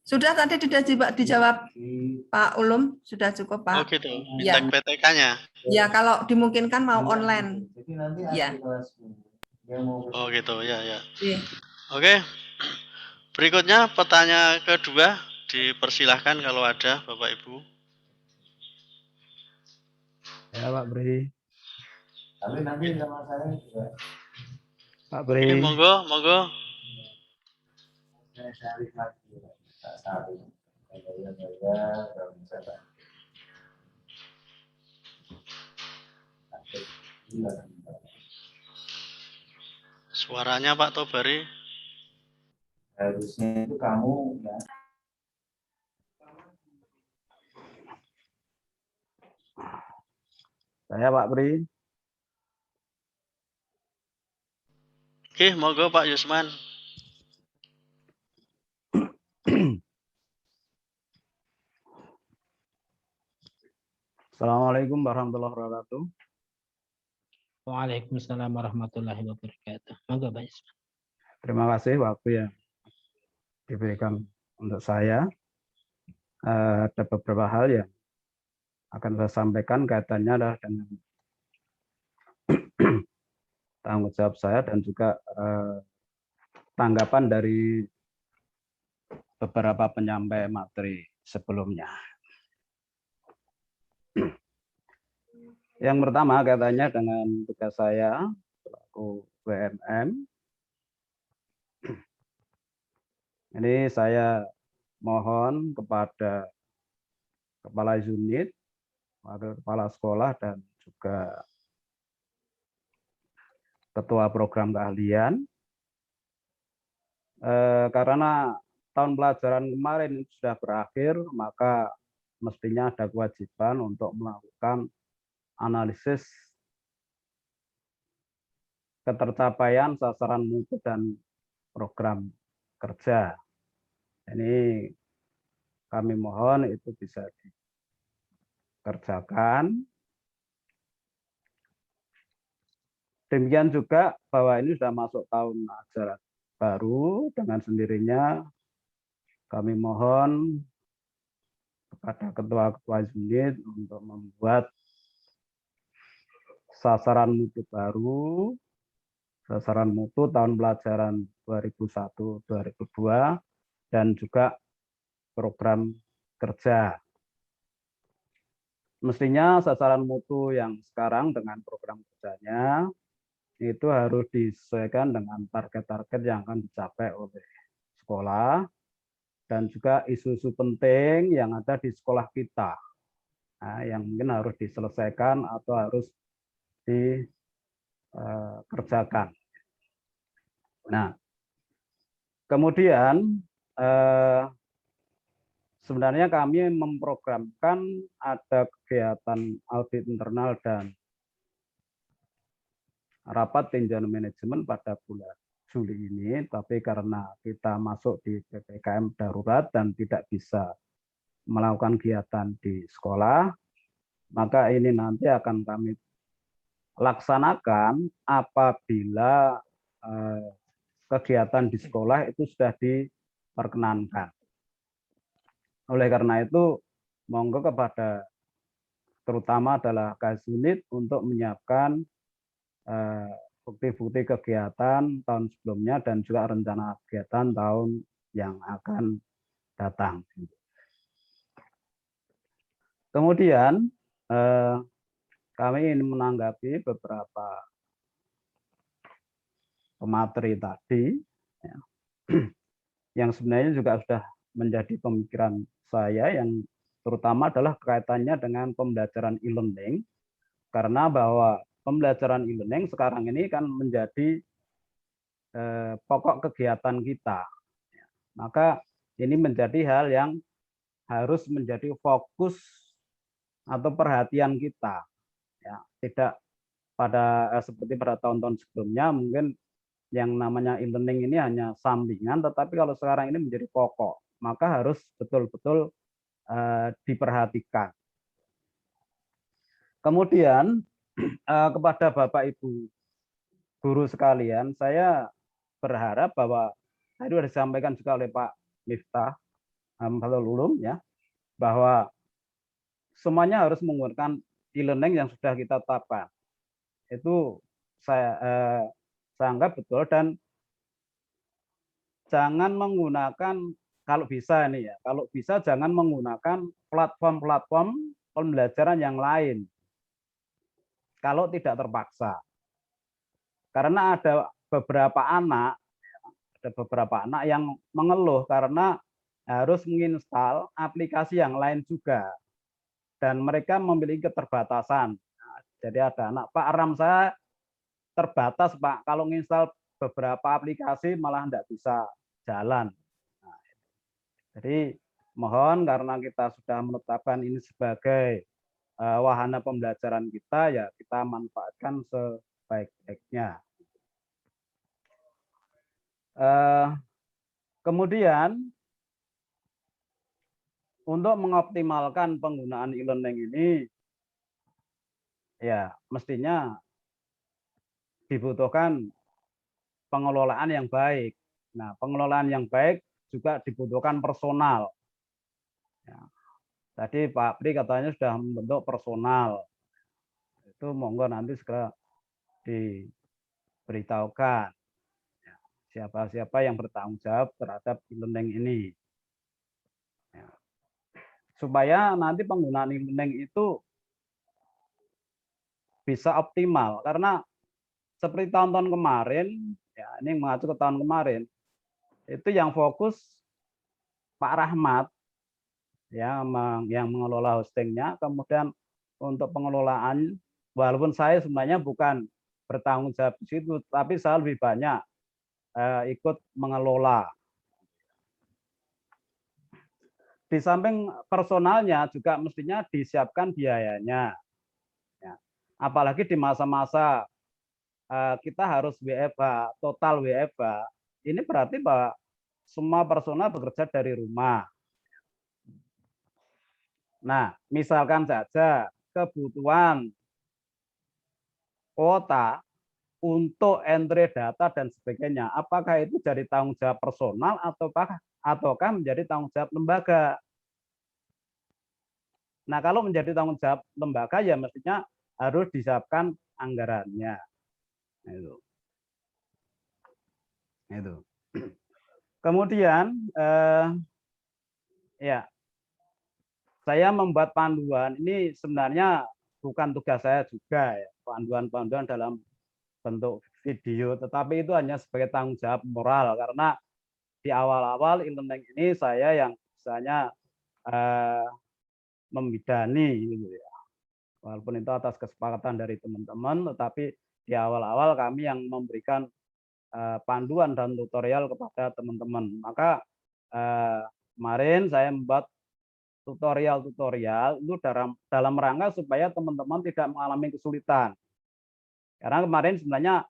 Sudah tadi sudah dijawab Pak Ulum, sudah cukup Pak. Oh gitu, Bintek PTK-nya. Ya, kalau dimungkinkan mau online. Ya. Oh gitu, ya. Oke. Berikutnya pertanyaan kedua, dipersilahkan kalau ada Bapak Ibu. Ya Pak Bri. Tapi nanti sama saya juga. Pak Bri. Oke, monggo. Saya lihat Suaranya Pak Tobari. Harusnya itu kamu ya. Saya Pak Pri. Oke, monggo Pak Yusman. Assalamualaikum warahmatullahi wabarakatuh. Waalaikumsalam warahmatullahi wabarakatuh. Monggo Pak Yusman. Terima kasih waktu yang diberikan untuk saya. Ada beberapa hal yang akan saya sampaikan kaitannya adalah dengan tanggung jawab saya dan juga tanggapan dari beberapa penyampai materi sebelumnya. Yang pertama kaitannya dengan tugas saya selaku WMM. Ini saya mohon kepada kepala unit, wakil kepala sekolah, dan juga ketua program keahlian. Karena tahun pelajaran kemarin sudah berakhir, maka mestinya ada kewajiban untuk melakukan analisis ketercapaian sasaran mutu dan program kerja. Ini kami mohon itu bisa dikerjakan. Demikian juga bahwa ini sudah masuk tahun ajaran baru, dengan sendirinya kami mohon kepada ketua-ketua unit untuk membuat sasaran mutu baru, sasaran mutu tahun pelajaran 2001-2002, dan juga program kerja. Mestinya sasaran mutu yang sekarang dengan program kerjanya itu harus disesuaikan dengan target-target yang akan dicapai oleh sekolah dan juga isu-isu penting yang ada di sekolah kita, yang mungkin harus diselesaikan atau harus dikerjakan. Nah, kemudian sebenarnya kami memprogramkan ada kegiatan audit internal dan rapat tinjauan manajemen pada bulan Juli ini, tapi karena kita masuk di PPKM darurat dan tidak bisa melakukan kegiatan di sekolah, maka ini nanti akan kami laksanakan apabila kegiatan di sekolah itu sudah diperkenankan. Oleh karena itu, monggo kepada terutama adalah Kasunit untuk menyiapkan bukti-bukti kegiatan tahun sebelumnya dan juga rencana kegiatan tahun yang akan datang. Kemudian kami ingin menanggapi beberapa pemateri tadi ya, yang sebenarnya juga sudah menjadi pemikiran saya, yang terutama adalah kaitannya dengan pembelajaran e-learning, karena bahwa pembelajaran e-learning sekarang ini kan menjadi pokok kegiatan kita. Maka ini menjadi hal yang harus menjadi fokus atau perhatian kita. Ya, tidak seperti pada tahun-tahun sebelumnya mungkin yang namanya e-learning ini hanya sampingan, tetapi kalau sekarang ini menjadi pokok, maka harus betul-betul diperhatikan. Kemudian kepada Bapak Ibu guru sekalian, saya berharap bahwa tadi sudah disampaikan juga oleh Pak Miftah Fadlul Ulum ya, bahwa semuanya harus menggunakan e-learning yang sudah kita tetapkan. Itu saya anggap betul, dan jangan menggunakan, kalau bisa ini ya, kalau bisa jangan menggunakan platform-platform pembelajaran yang lain kalau tidak terpaksa. Karena ada beberapa anak yang mengeluh karena harus menginstal aplikasi yang lain juga, dan mereka memiliki keterbatasan. Jadi ada anak, Pak, RAM saya terbatas, Pak, kalau menginstal beberapa aplikasi malah tidak bisa jalan. Nah, jadi mohon, karena kita sudah menetapkan ini sebagai wahana pembelajaran kita, ya kita manfaatkan sebaik-baiknya. Kemudian untuk mengoptimalkan penggunaan e-learning ini, ya mestinya dibutuhkan pengelolaan yang baik. Nah, pengelolaan yang baik juga dibutuhkan personal. Ya. Tadi Pak Pri katanya sudah membentuk personal. Itu monggo nanti segera diberitahukan ya, siapa-siapa yang bertanggung jawab terhadap e-learning ini. Ya. Supaya nanti penggunaan e-learning itu bisa optimal, karena seperti tahun-tahun kemarin, ya ini mengacu ke tahun kemarin, itu yang fokus Pak Rahmat ya, yang mengelola hostingnya. Kemudian untuk pengelolaan, walaupun saya sebenarnya bukan bertanggung jawab di situ, tapi saya lebih banyak ikut mengelola. Di samping personalnya juga mestinya disiapkan biayanya. Ya. Apalagi di masa-masa kita harus WFH, total WFH, ini berarti bahwa semua personal bekerja dari rumah. Nah, misalkan saja kebutuhan kuota untuk entry data dan sebagainya, apakah itu jadi tanggung jawab personal ataukah menjadi tanggung jawab lembaga? Nah, kalau menjadi tanggung jawab lembaga, ya mestinya harus disiapkan anggarannya. Itu. Kemudian ya, saya membuat panduan ini sebenarnya bukan tugas saya juga ya, panduan-panduan dalam bentuk video, tetapi itu hanya sebagai tanggung jawab moral, karena di awal-awal e-learning ini saya yang misalnya membidani gitu ya. Walaupun itu atas kesepakatan dari teman-teman, tetapi di awal-awal kami yang memberikan panduan dan tutorial kepada teman-teman. Maka kemarin saya membuat tutorial-tutorial itu dalam rangka supaya teman-teman tidak mengalami kesulitan. Karena kemarin sebenarnya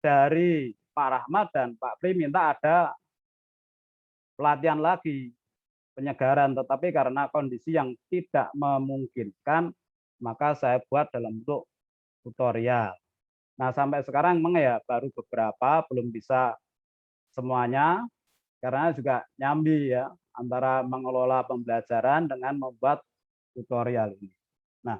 dari Pak Rahmat dan Pak Pri minta ada pelatihan lagi, penyegaran, tetapi karena kondisi yang tidak memungkinkan, maka saya buat dalam bentuk tutorial. Nah, sampai sekarang memang ya baru beberapa, belum bisa semuanya, karena juga nyambi ya, antara mengelola pembelajaran dengan membuat tutorial ini. Nah,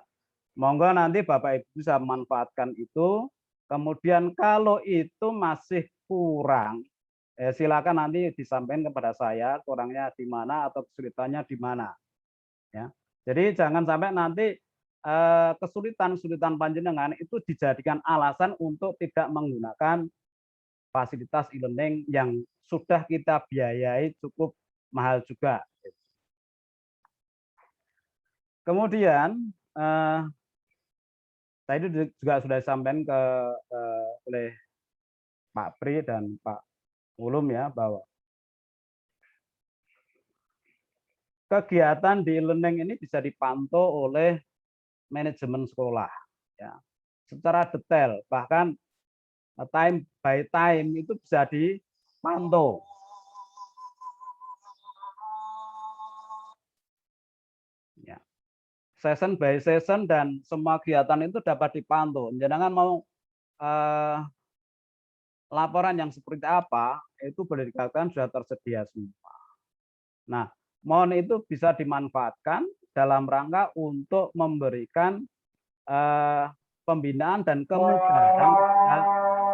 monggo nanti Bapak Ibu bisa memanfaatkan itu. Kemudian kalau itu masih kurang, silakan nanti disampaikan kepada saya kurangnya di mana atau kesulitannya di mana. Ya. Jadi jangan sampai nanti kesulitan-kesulitan panjenengan itu dijadikan alasan untuk tidak menggunakan fasilitas e-learning yang sudah kita biayai cukup mahal juga. Kemudian tadi juga sudah disampaikan oleh Pak Pri dan Pak Ulum ya, bahwa kegiatan di e-learning ini bisa dipantau oleh manajemen sekolah ya, secara detail, bahkan time by time itu bisa dipantau. Ya. Session by session dan semua kegiatan itu dapat dipantau. Jangan mau laporan yang seperti apa itu boleh dikatakan sudah tersedia semua. Nah, mohon itu bisa dimanfaatkan dalam rangka untuk memberikan pembinaan dan kemudahan kepada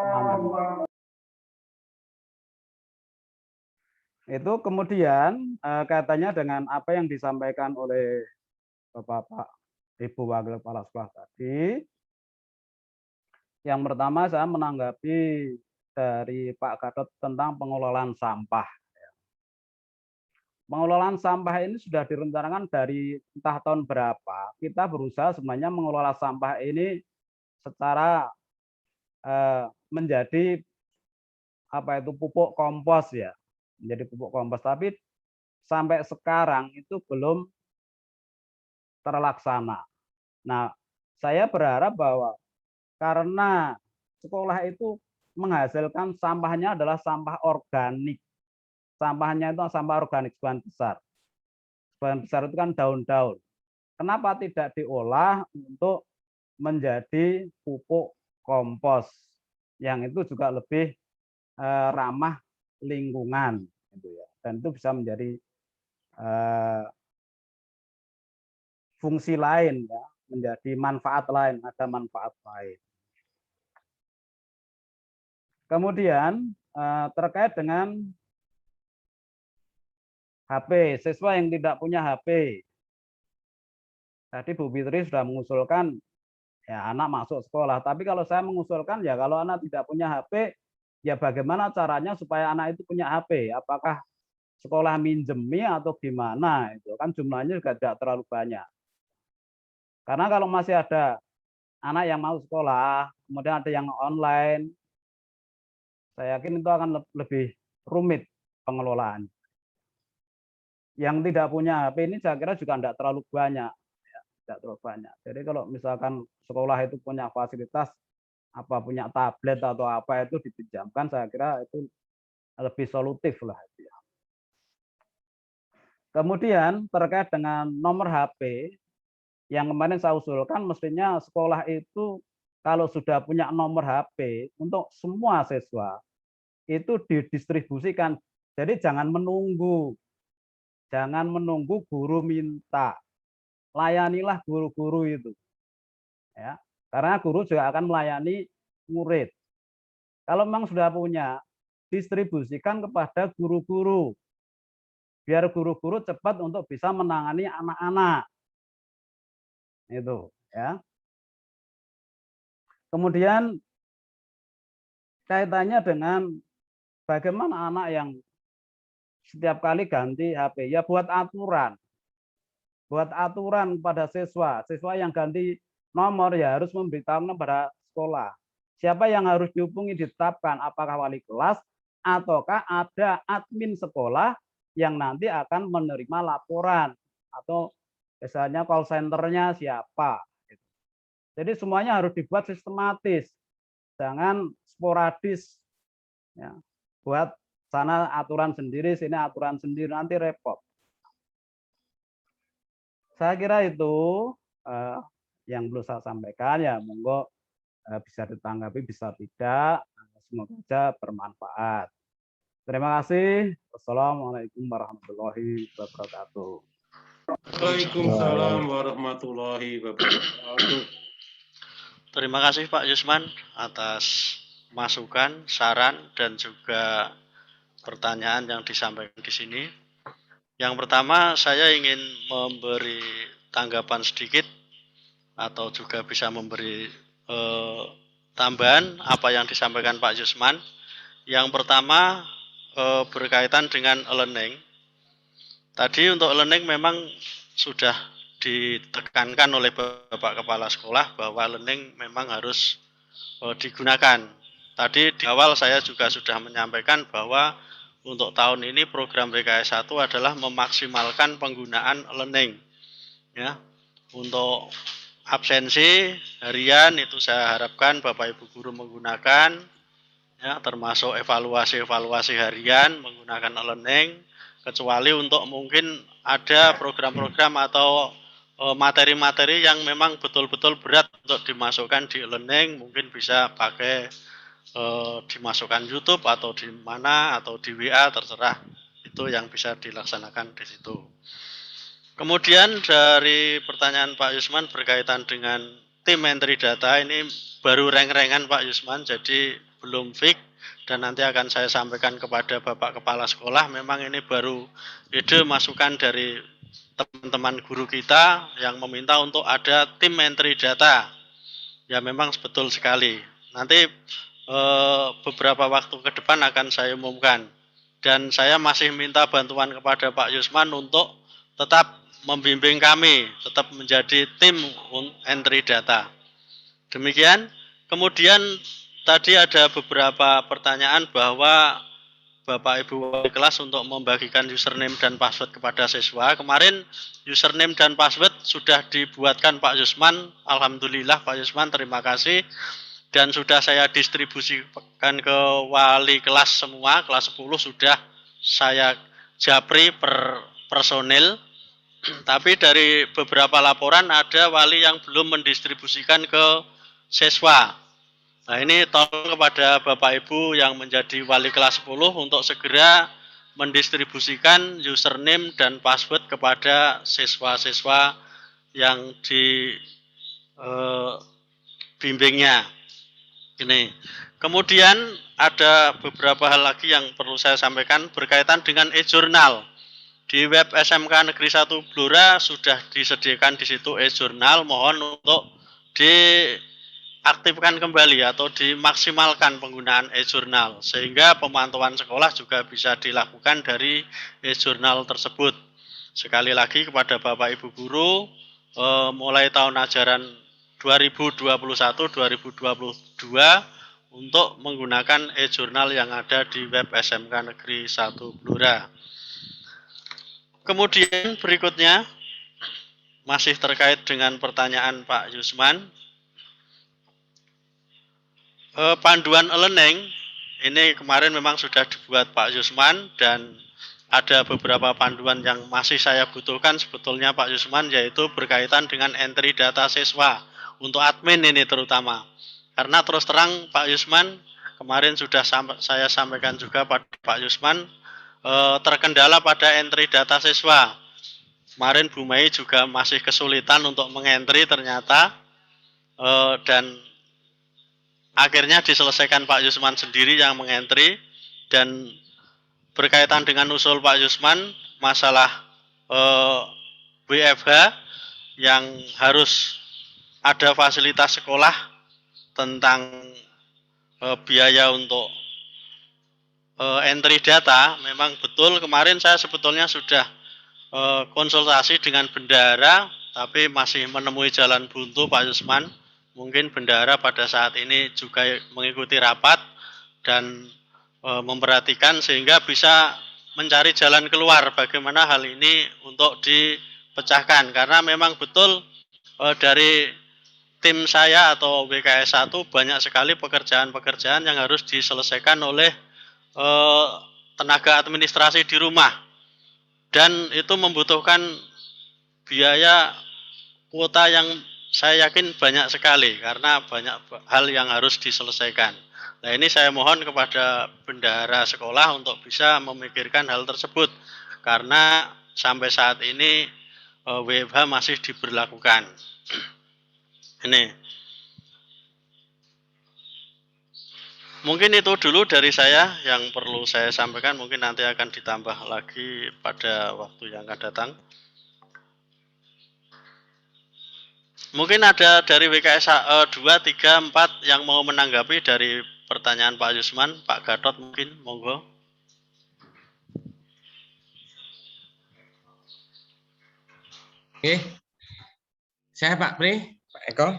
teman-teman. Itu kemudian kaitannya dengan apa yang disampaikan oleh Bapak Ibu Wakil Kepala Sekolah tadi. Yang pertama saya menanggapi dari Pak Gatot tentang pengelolaan sampah. Pengelolaan sampah ini sudah direncanakan dari entah tahun berapa. Kita berusaha sebenarnya mengelola sampah ini secara menjadi pupuk kompos ya, menjadi pupuk kompos. Tapi sampai sekarang itu belum terlaksana. Nah, saya berharap bahwa karena sekolah itu menghasilkan sampahnya adalah sampah organik. Sampahnya itu sampah organik sebagian besar. Sebagian besar itu kan daun-daun. Kenapa tidak diolah untuk menjadi pupuk kompos yang itu juga lebih ramah lingkungan, gitu ya. Dan itu bisa menjadi fungsi lain, ya, menjadi manfaat lain, ada manfaat lain. Kemudian terkait dengan HP, siswa yang tidak punya HP. Tadi Bu Fitri sudah mengusulkan ya anak masuk sekolah. Tapi kalau saya mengusulkan ya kalau anak tidak punya HP, ya bagaimana caranya supaya anak itu punya HP? Apakah sekolah minjemi atau gimana? Itu kan jumlahnya juga tidak terlalu banyak. Karena kalau masih ada anak yang mau sekolah, kemudian ada yang online, saya yakin itu akan lebih rumit pengelolaan. Yang tidak punya HP ini saya kira juga tidak terlalu banyak, ya, tidak terlalu banyak. Jadi kalau misalkan sekolah itu punya fasilitas, punya tablet atau apa itu dipinjamkan, saya kira itu lebih solutif lah. Ya. Kemudian terkait dengan nomor HP, yang kemarin saya usulkan mestinya sekolah itu kalau sudah punya nomor HP untuk semua siswa itu didistribusikan. Jadi jangan menunggu guru minta. Layanilah guru-guru itu. Ya. Karena guru juga akan melayani murid. Kalau memang sudah punya, distribusikan kepada guru-guru. Biar guru-guru cepat untuk bisa menangani anak-anak. Itu, ya. Kemudian kaitannya dengan bagaimana anak yang setiap kali ganti HP, ya buat aturan pada siswa yang ganti nomor ya harus memberitahukan pada sekolah. Siapa yang harus dihubungi ditetapkan, apakah wali kelas ataukah ada admin sekolah yang nanti akan menerima laporan atau misalnya call center-nya siapa. Jadi semuanya harus dibuat sistematis, jangan sporadis. Ya. Buat sana aturan sendiri, sini aturan sendiri, nanti repot. Saya kira itu yang perlu saya sampaikan, ya monggo bisa ditanggapi, bisa tidak. Semoga saja bermanfaat. Terima kasih. Wassalamualaikum warahmatullahi wabarakatuh. Waalaikumsalam warahmatullahi wabarakatuh. Terima kasih Pak Yusman atas masukan, saran, dan juga pertanyaan yang disampaikan di sini. Yang pertama, saya ingin memberi tanggapan sedikit atau juga bisa memberi tambahan apa yang disampaikan Pak Yusman. Yang pertama berkaitan dengan e-learning. Tadi untuk e-learning memang sudah ditekankan oleh Bapak Kepala Sekolah bahwa e-learning memang harus digunakan. Tadi di awal saya juga sudah menyampaikan bahwa untuk tahun ini program BKS 1 adalah memaksimalkan penggunaan e-learning. Ya, untuk absensi harian itu saya harapkan Bapak Ibu guru menggunakan, ya, termasuk evaluasi harian menggunakan e-learning, kecuali untuk mungkin ada program-program atau materi-materi yang memang betul-betul berat untuk dimasukkan di e-learning, mungkin bisa pakai dimasukkan YouTube atau di mana atau di WA, terserah, itu yang bisa dilaksanakan di situ. Kemudian dari pertanyaan Pak Yusman berkaitan dengan tim entry data, ini baru reng-rengan Pak Yusman, jadi belum fix dan nanti akan saya sampaikan kepada Bapak Kepala Sekolah. Memang ini baru ide masukan dari teman-teman guru kita yang meminta untuk ada tim entry data. Ya memang betul sekali. Nanti beberapa waktu ke depan akan saya umumkan. Dan saya masih minta bantuan kepada Pak Yusman untuk tetap membimbing kami, tetap menjadi tim entry data. Demikian. Kemudian tadi ada beberapa pertanyaan bahwa Bapak Ibu wali kelas untuk membagikan username dan password kepada siswa. Kemarin username dan password sudah dibuatkan Pak Yusman. Alhamdulillah Pak Yusman, terima kasih. Dan sudah saya distribusikan ke wali kelas semua, kelas 10 sudah saya japri per personil. Tapi dari beberapa laporan ada wali yang belum mendistribusikan ke siswa. Nah ini tolong kepada Bapak Ibu yang menjadi wali kelas 10 untuk segera mendistribusikan username dan password kepada siswa-siswa yang bimbingnya. Ini. Kemudian ada beberapa hal lagi yang perlu saya sampaikan berkaitan dengan e-jurnal. Di web SMK Negeri 1 Blora sudah disediakan di situ e-jurnal, mohon untuk diaktifkan kembali atau dimaksimalkan penggunaan e-jurnal sehingga pemantauan sekolah juga bisa dilakukan dari e-jurnal tersebut. Sekali lagi kepada Bapak Ibu guru, mulai tahun ajaran 2021-2022 untuk menggunakan e-jurnal yang ada di web SMK Negeri 1 Blora. Kemudian berikutnya masih terkait dengan pertanyaan Pak Yusman. Panduan e-learning ini kemarin memang sudah dibuat Pak Yusman dan ada beberapa panduan yang masih saya butuhkan sebetulnya Pak Yusman, yaitu berkaitan dengan entry data siswa untuk admin ini terutama. Karena terus terang Pak Yusman, kemarin sudah saya sampaikan juga pada Pak Yusman, terkendala pada entry data siswa. Kemarin Bu Mei juga masih kesulitan untuk mengentry ternyata, dan akhirnya diselesaikan Pak Yusman sendiri yang mengentry. Dan berkaitan dengan usul Pak Yusman masalah WFH yang harus ada fasilitas sekolah tentang biaya untuk entry data, memang betul kemarin saya sebetulnya sudah konsultasi dengan bendahara, tapi masih menemui jalan buntu Pak Yusman. Mungkin bendahara pada saat ini juga mengikuti rapat dan memperhatikan sehingga bisa mencari jalan keluar bagaimana hal ini untuk dipecahkan. Karena memang betul dari tim saya atau BKS 1 banyak sekali pekerjaan-pekerjaan yang harus diselesaikan oleh tenaga administrasi di rumah, dan itu membutuhkan biaya kuota yang saya yakin banyak sekali karena banyak hal yang harus diselesaikan. Nah, ini saya mohon kepada bendahara sekolah untuk bisa memikirkan hal tersebut karena sampai saat ini WFH masih diberlakukan. Ini. Mungkin itu dulu dari saya yang perlu saya sampaikan, mungkin nanti akan ditambah lagi pada waktu yang akan datang. Mungkin ada dari WKS 2, 3, 4 yang mau menanggapi dari pertanyaan Pak Yusman, Pak Gatot mungkin, monggo. Oke, saya Pak Pri, Pak Eko.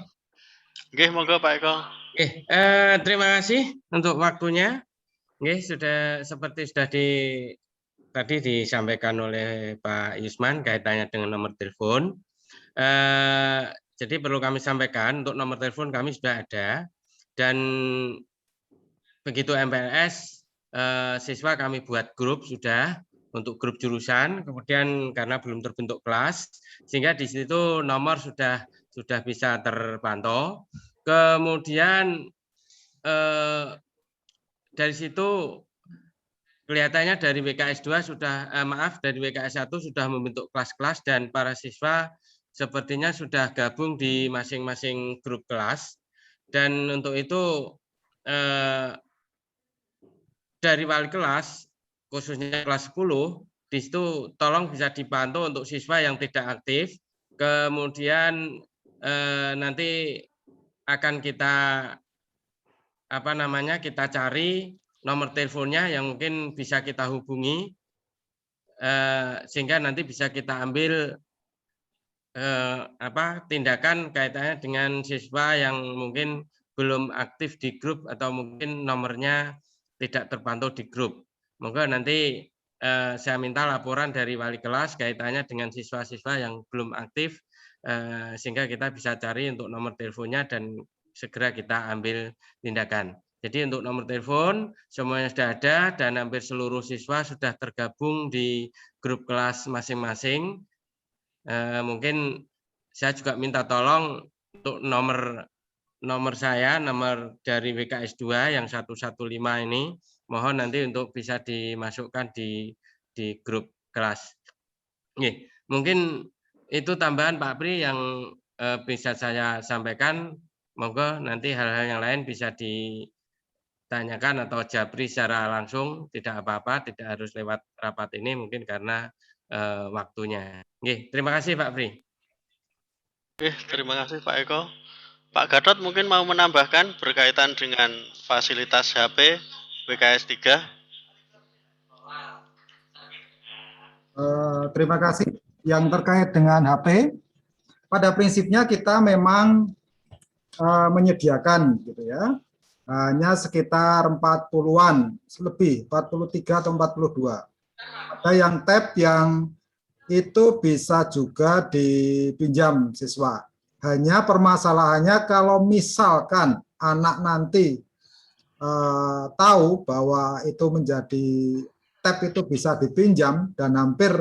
Oke, monggo Pak Eko. Oke, terima kasih untuk waktunya. Oke, seperti sudah tadi disampaikan oleh Pak Yusman kaitannya dengan nomor telepon. Jadi perlu kami sampaikan untuk nomor telepon kami sudah ada dan begitu MPLS siswa kami buat grup sudah untuk grup jurusan, kemudian karena belum terbentuk kelas sehingga di situ nomor sudah bisa terpantau. Kemudian dari situ kelihatannya dari WKS 2 dari WKS 1 sudah membentuk kelas-kelas dan para siswa sepertinya sudah gabung di masing-masing grup kelas. Dan untuk itu dari wali kelas khususnya kelas 10 di situ tolong bisa dipantau untuk siswa yang tidak aktif. Kemudian nanti akan kita kita cari nomor teleponnya yang mungkin bisa kita hubungi sehingga nanti bisa kita ambil tindakan kaitannya dengan siswa yang mungkin belum aktif di grup atau mungkin nomornya tidak terpantau di grup. Moga nanti saya minta laporan dari wali kelas kaitannya dengan siswa-siswa yang belum aktif sehingga kita bisa cari untuk nomor teleponnya dan segera kita ambil tindakan. Jadi untuk nomor telepon semuanya sudah ada dan hampir seluruh siswa sudah tergabung di grup kelas masing-masing. Mungkin saya juga minta tolong untuk nomor saya, nomor dari WKS 2 yang 115 ini, mohon nanti untuk bisa dimasukkan di grup kelas. Oke, mungkin itu tambahan Pak Pri yang bisa saya sampaikan. Monggo nanti hal-hal yang lain bisa ditanyakan atau japri secara langsung, tidak apa-apa, tidak harus lewat rapat ini mungkin karena waktunya. Oke, terima kasih Pak Pri. Oke, terima kasih Pak Eko. Pak Gatot mungkin mau menambahkan berkaitan dengan fasilitas HP WKS 3. Terima kasih. Yang terkait dengan HP, pada prinsipnya kita memang menyediakan gitu ya, hanya sekitar 40-an lebih, 43 atau 42. Ada yang tab yang itu bisa juga dipinjam siswa. Hanya permasalahannya kalau misalkan anak nanti tahu bahwa itu menjadi tab itu bisa dipinjam dan hampir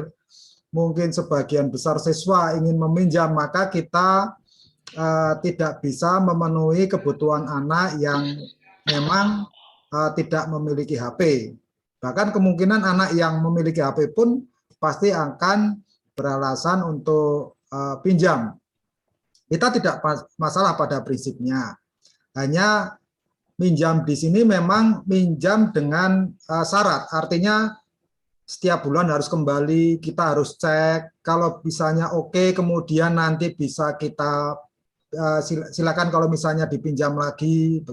mungkin sebagian besar siswa ingin meminjam, maka kita tidak bisa memenuhi kebutuhan anak yang memang tidak memiliki HP. Bahkan kemungkinan anak yang memiliki HP pun pasti akan beralasan untuk pinjam. Kita tidak masalah pada prinsipnya. Hanya minjam di sini memang minjam dengan syarat. Artinya setiap bulan harus kembali, kita harus cek. Kalau misalnya oke, kemudian nanti bisa kita silakan kalau misalnya dipinjam lagi.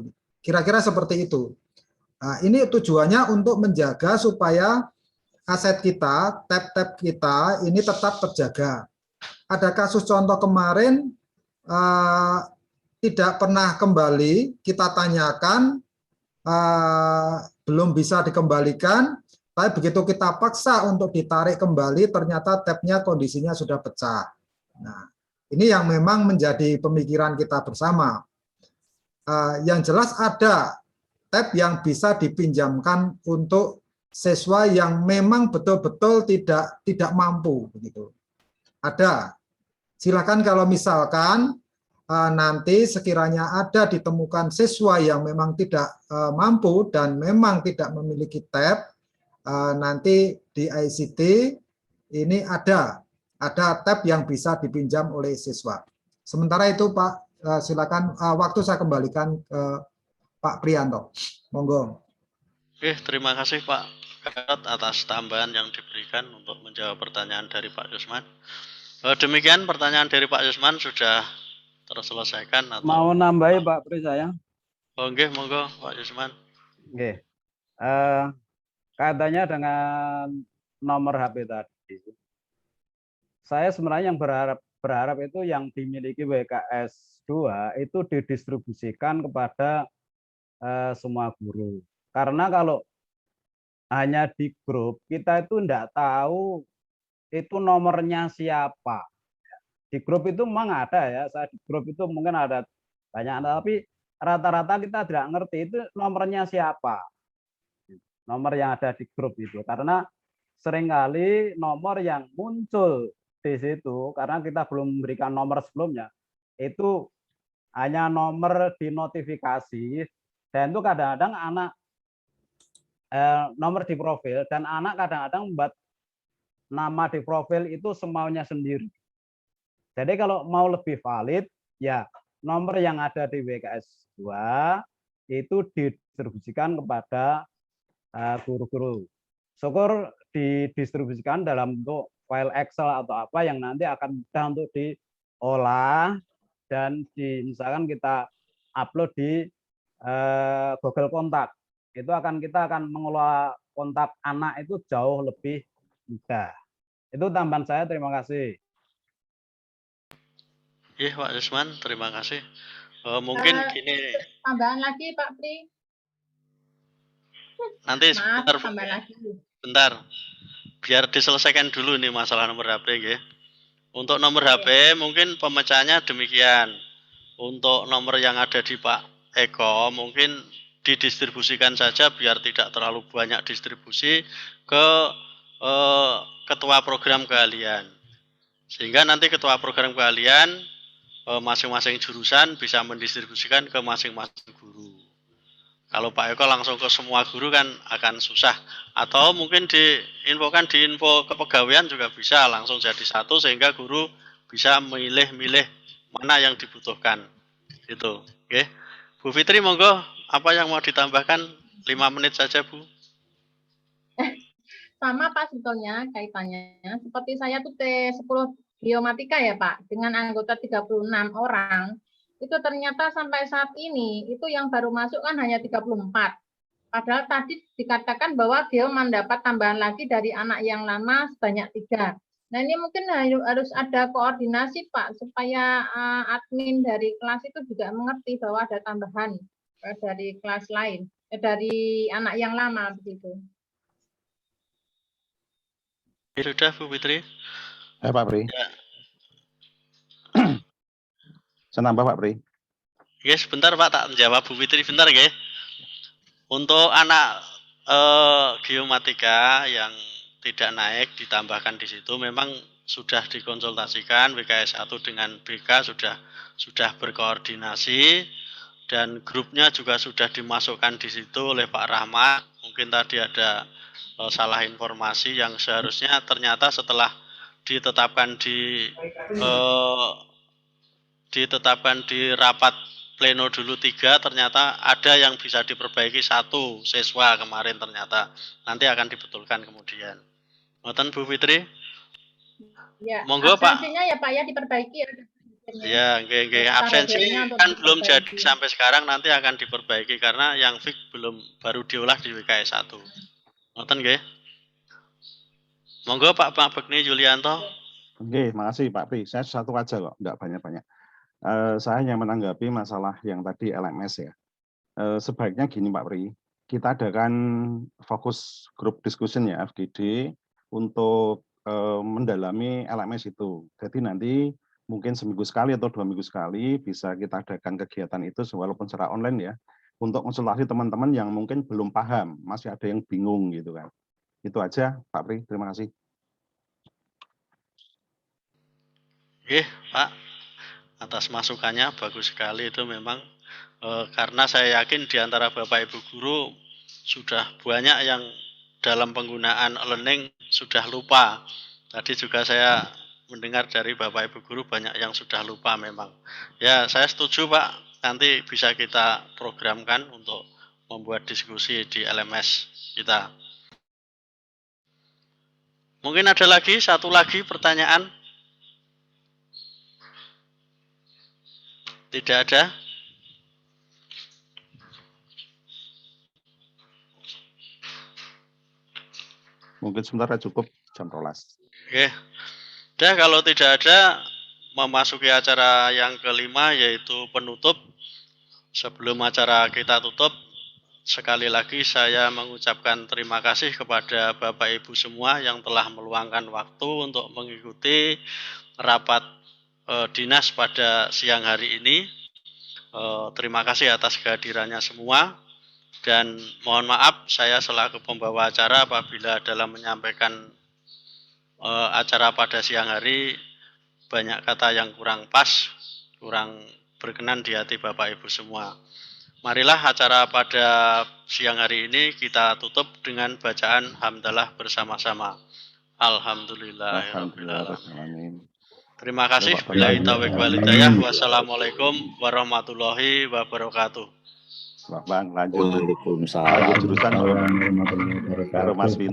Kira-kira seperti itu. Nah, ini tujuannya untuk menjaga supaya aset kita, tab-tab kita ini tetap terjaga. Ada kasus contoh kemarin tidak pernah kembali, kita tanyakan belum bisa dikembalikan, tapi begitu kita paksa untuk ditarik kembali, ternyata tabnya kondisinya sudah pecah. Nah, ini yang memang menjadi pemikiran kita bersama. Yang jelas ada tab yang bisa dipinjamkan untuk siswa yang memang betul-betul tidak mampu begitu. Ada. Silakan kalau misalkan nanti sekiranya ada ditemukan siswa yang memang tidak mampu dan memang tidak memiliki tab, nanti di ICT ini ada tab yang bisa dipinjam oleh siswa. Sementara itu Pak, silakan waktu saya kembalikan ke Pak Prianto. Monggo. Oke, terima kasih Pak Gatot atas tambahan yang diberikan untuk menjawab pertanyaan dari Pak Yusman. Demikian pertanyaan dari Pak Yusman sudah terselesaikan atau mau nambahi Pak Pri saya? Oh, nggih, monggo Pak Yusman. Nggih. Katanya dengan nomor HP tadi. Saya sebenarnya yang berharap itu yang dimiliki WKS 2 itu didistribusikan kepada semua guru. Karena kalau hanya di grup, kita itu enggak tahu itu nomornya siapa. Di grup itu memang ada ya, saya di grup itu mungkin ada banyak, tapi rata-rata kita tidak ngerti itu nomornya siapa. Nomor yang ada di grup itu. Karena seringkali nomor yang muncul di situ, karena kita belum memberikan nomor sebelumnya, itu hanya nomor di notifikasi, dan itu kadang-kadang anak nomor di profil, dan anak kadang-kadang membuat nama di profil itu semaunya sendiri. Jadi kalau mau lebih valid, ya nomor yang ada di WKS 2 itu didistribusikan kepada guru-guru. Syukur didistribusikan dalam bentuk file Excel atau apa yang nanti akan mudah untuk diolah dan misalkan kita upload di Google Kontak. Itu kita akan mengelola kontak anak itu jauh lebih mudah. Itu tambahan saya, terima kasih. Iya Pak Yusman, terima kasih. Mungkin gini. Tambahan lagi Pak Pri. Nanti Maaf, tambah lagi. Bentar. Biar diselesaikan dulu nih masalah nomor HP nggih. Untuk nomor HP mungkin pemecahannya demikian. Untuk nomor yang ada di Pak Eko mungkin didistribusikan saja biar tidak terlalu banyak distribusi ke ketua program keahlian. Sehingga nanti ketua program keahlian masing-masing jurusan bisa mendistribusikan ke masing-masing guru. Kalau Pak Eko langsung ke semua guru kan akan susah. Atau mungkin diinfokan di info kepegawaian juga bisa langsung jadi satu sehingga guru bisa milih-milih mana yang dibutuhkan. Gitu. Oke. Bu Fitri monggo, apa yang mau ditambahkan? 5 menit saja, Bu. Sama Pak sebetulnya kaitannya. Seperti saya tuh T10 biomatika ya Pak, dengan anggota 36 orang, itu ternyata sampai saat ini, itu yang baru masuk kan hanya 34. Padahal tadi dikatakan bahwa Geo mendapat tambahan lagi dari anak yang lama sebanyak 3. Nah ini mungkin harus ada koordinasi Pak, supaya admin dari kelas itu juga mengerti bahwa ada tambahan dari kelas lain, dari anak yang lama begitu. Sudah Bu Fitri. Pak Pri. Ya. Saya nambah Pak Pri. Ya sebentar Pak, tak menjawab Bu Fitri bentar nggih. Untuk anak geomatika yang tidak naik ditambahkan di situ memang sudah dikonsultasikan WKS 1 dengan BK sudah berkoordinasi dan grupnya juga sudah dimasukkan di situ oleh Pak Rahmat. Mungkin tadi ada salah informasi yang seharusnya ternyata setelah ditetapkan di rapat pleno dulu 3 ternyata ada yang bisa diperbaiki 1 siswa kemarin ternyata nanti akan dibetulkan kemudian. Ngoten Bu Fitri? Ya, monggo Pak. Absensinya ya Pak ya diperbaiki ya. Ya, nggih absensi kan belum jadi sampai sekarang nanti akan diperbaiki karena yang fix baru diolah di WKS 1. Ngoten nggih. Monggo Pak Bekni Yulianto. Oke, makasih Pak Pri. Saya satu aja kok, enggak banyak-banyak. Saya hanya menanggapi masalah yang tadi LMS ya. Sebaiknya gini Pak Pri, kita adakan fokus group discussion ya FGD untuk mendalami LMS itu. Jadi nanti mungkin seminggu sekali atau 2 minggu sekali bisa kita adakan kegiatan itu walaupun secara online ya, untuk konsultasi teman-teman yang mungkin belum paham, masih ada yang bingung gitu kan. Itu aja Pak Pri, terima kasih. Oke Pak. atas masukannya, bagus sekali itu memang. Karena saya yakin di antara Bapak Ibu guru sudah banyak yang dalam penggunaan e-learning sudah lupa. Tadi juga saya mendengar dari Bapak Ibu guru banyak yang sudah lupa memang. Ya, saya setuju Pak, nanti bisa kita programkan untuk membuat diskusi di LMS kita. Mungkin ada lagi, satu lagi pertanyaan? Tidak ada? Mungkin sebentar cukup jam 12. Oke. Dah, kalau tidak ada, memasuki acara yang kelima yaitu penutup. Sebelum acara kita tutup, sekali lagi saya mengucapkan terima kasih kepada Bapak Ibu semua yang telah meluangkan waktu untuk mengikuti rapat dinas pada siang hari ini. Terima kasih atas kehadirannya semua. Dan mohon maaf saya selaku pembawa acara apabila dalam menyampaikan acara pada siang hari banyak kata yang kurang pas, kurang berkenan di hati Bapak Ibu semua. Marilah acara pada siang hari ini kita tutup dengan bacaan hamdalah bersama-sama. Alhamdulillahirrahmanirrahim. Terima kasih. Billahi taufiq wal hidayah. Wassalamualaikum warahmatullahi wabarakatuh. Bang, lanjut. Waalaikumsalam jurusan warahmatullahi wabarakatuh. Mas Bin.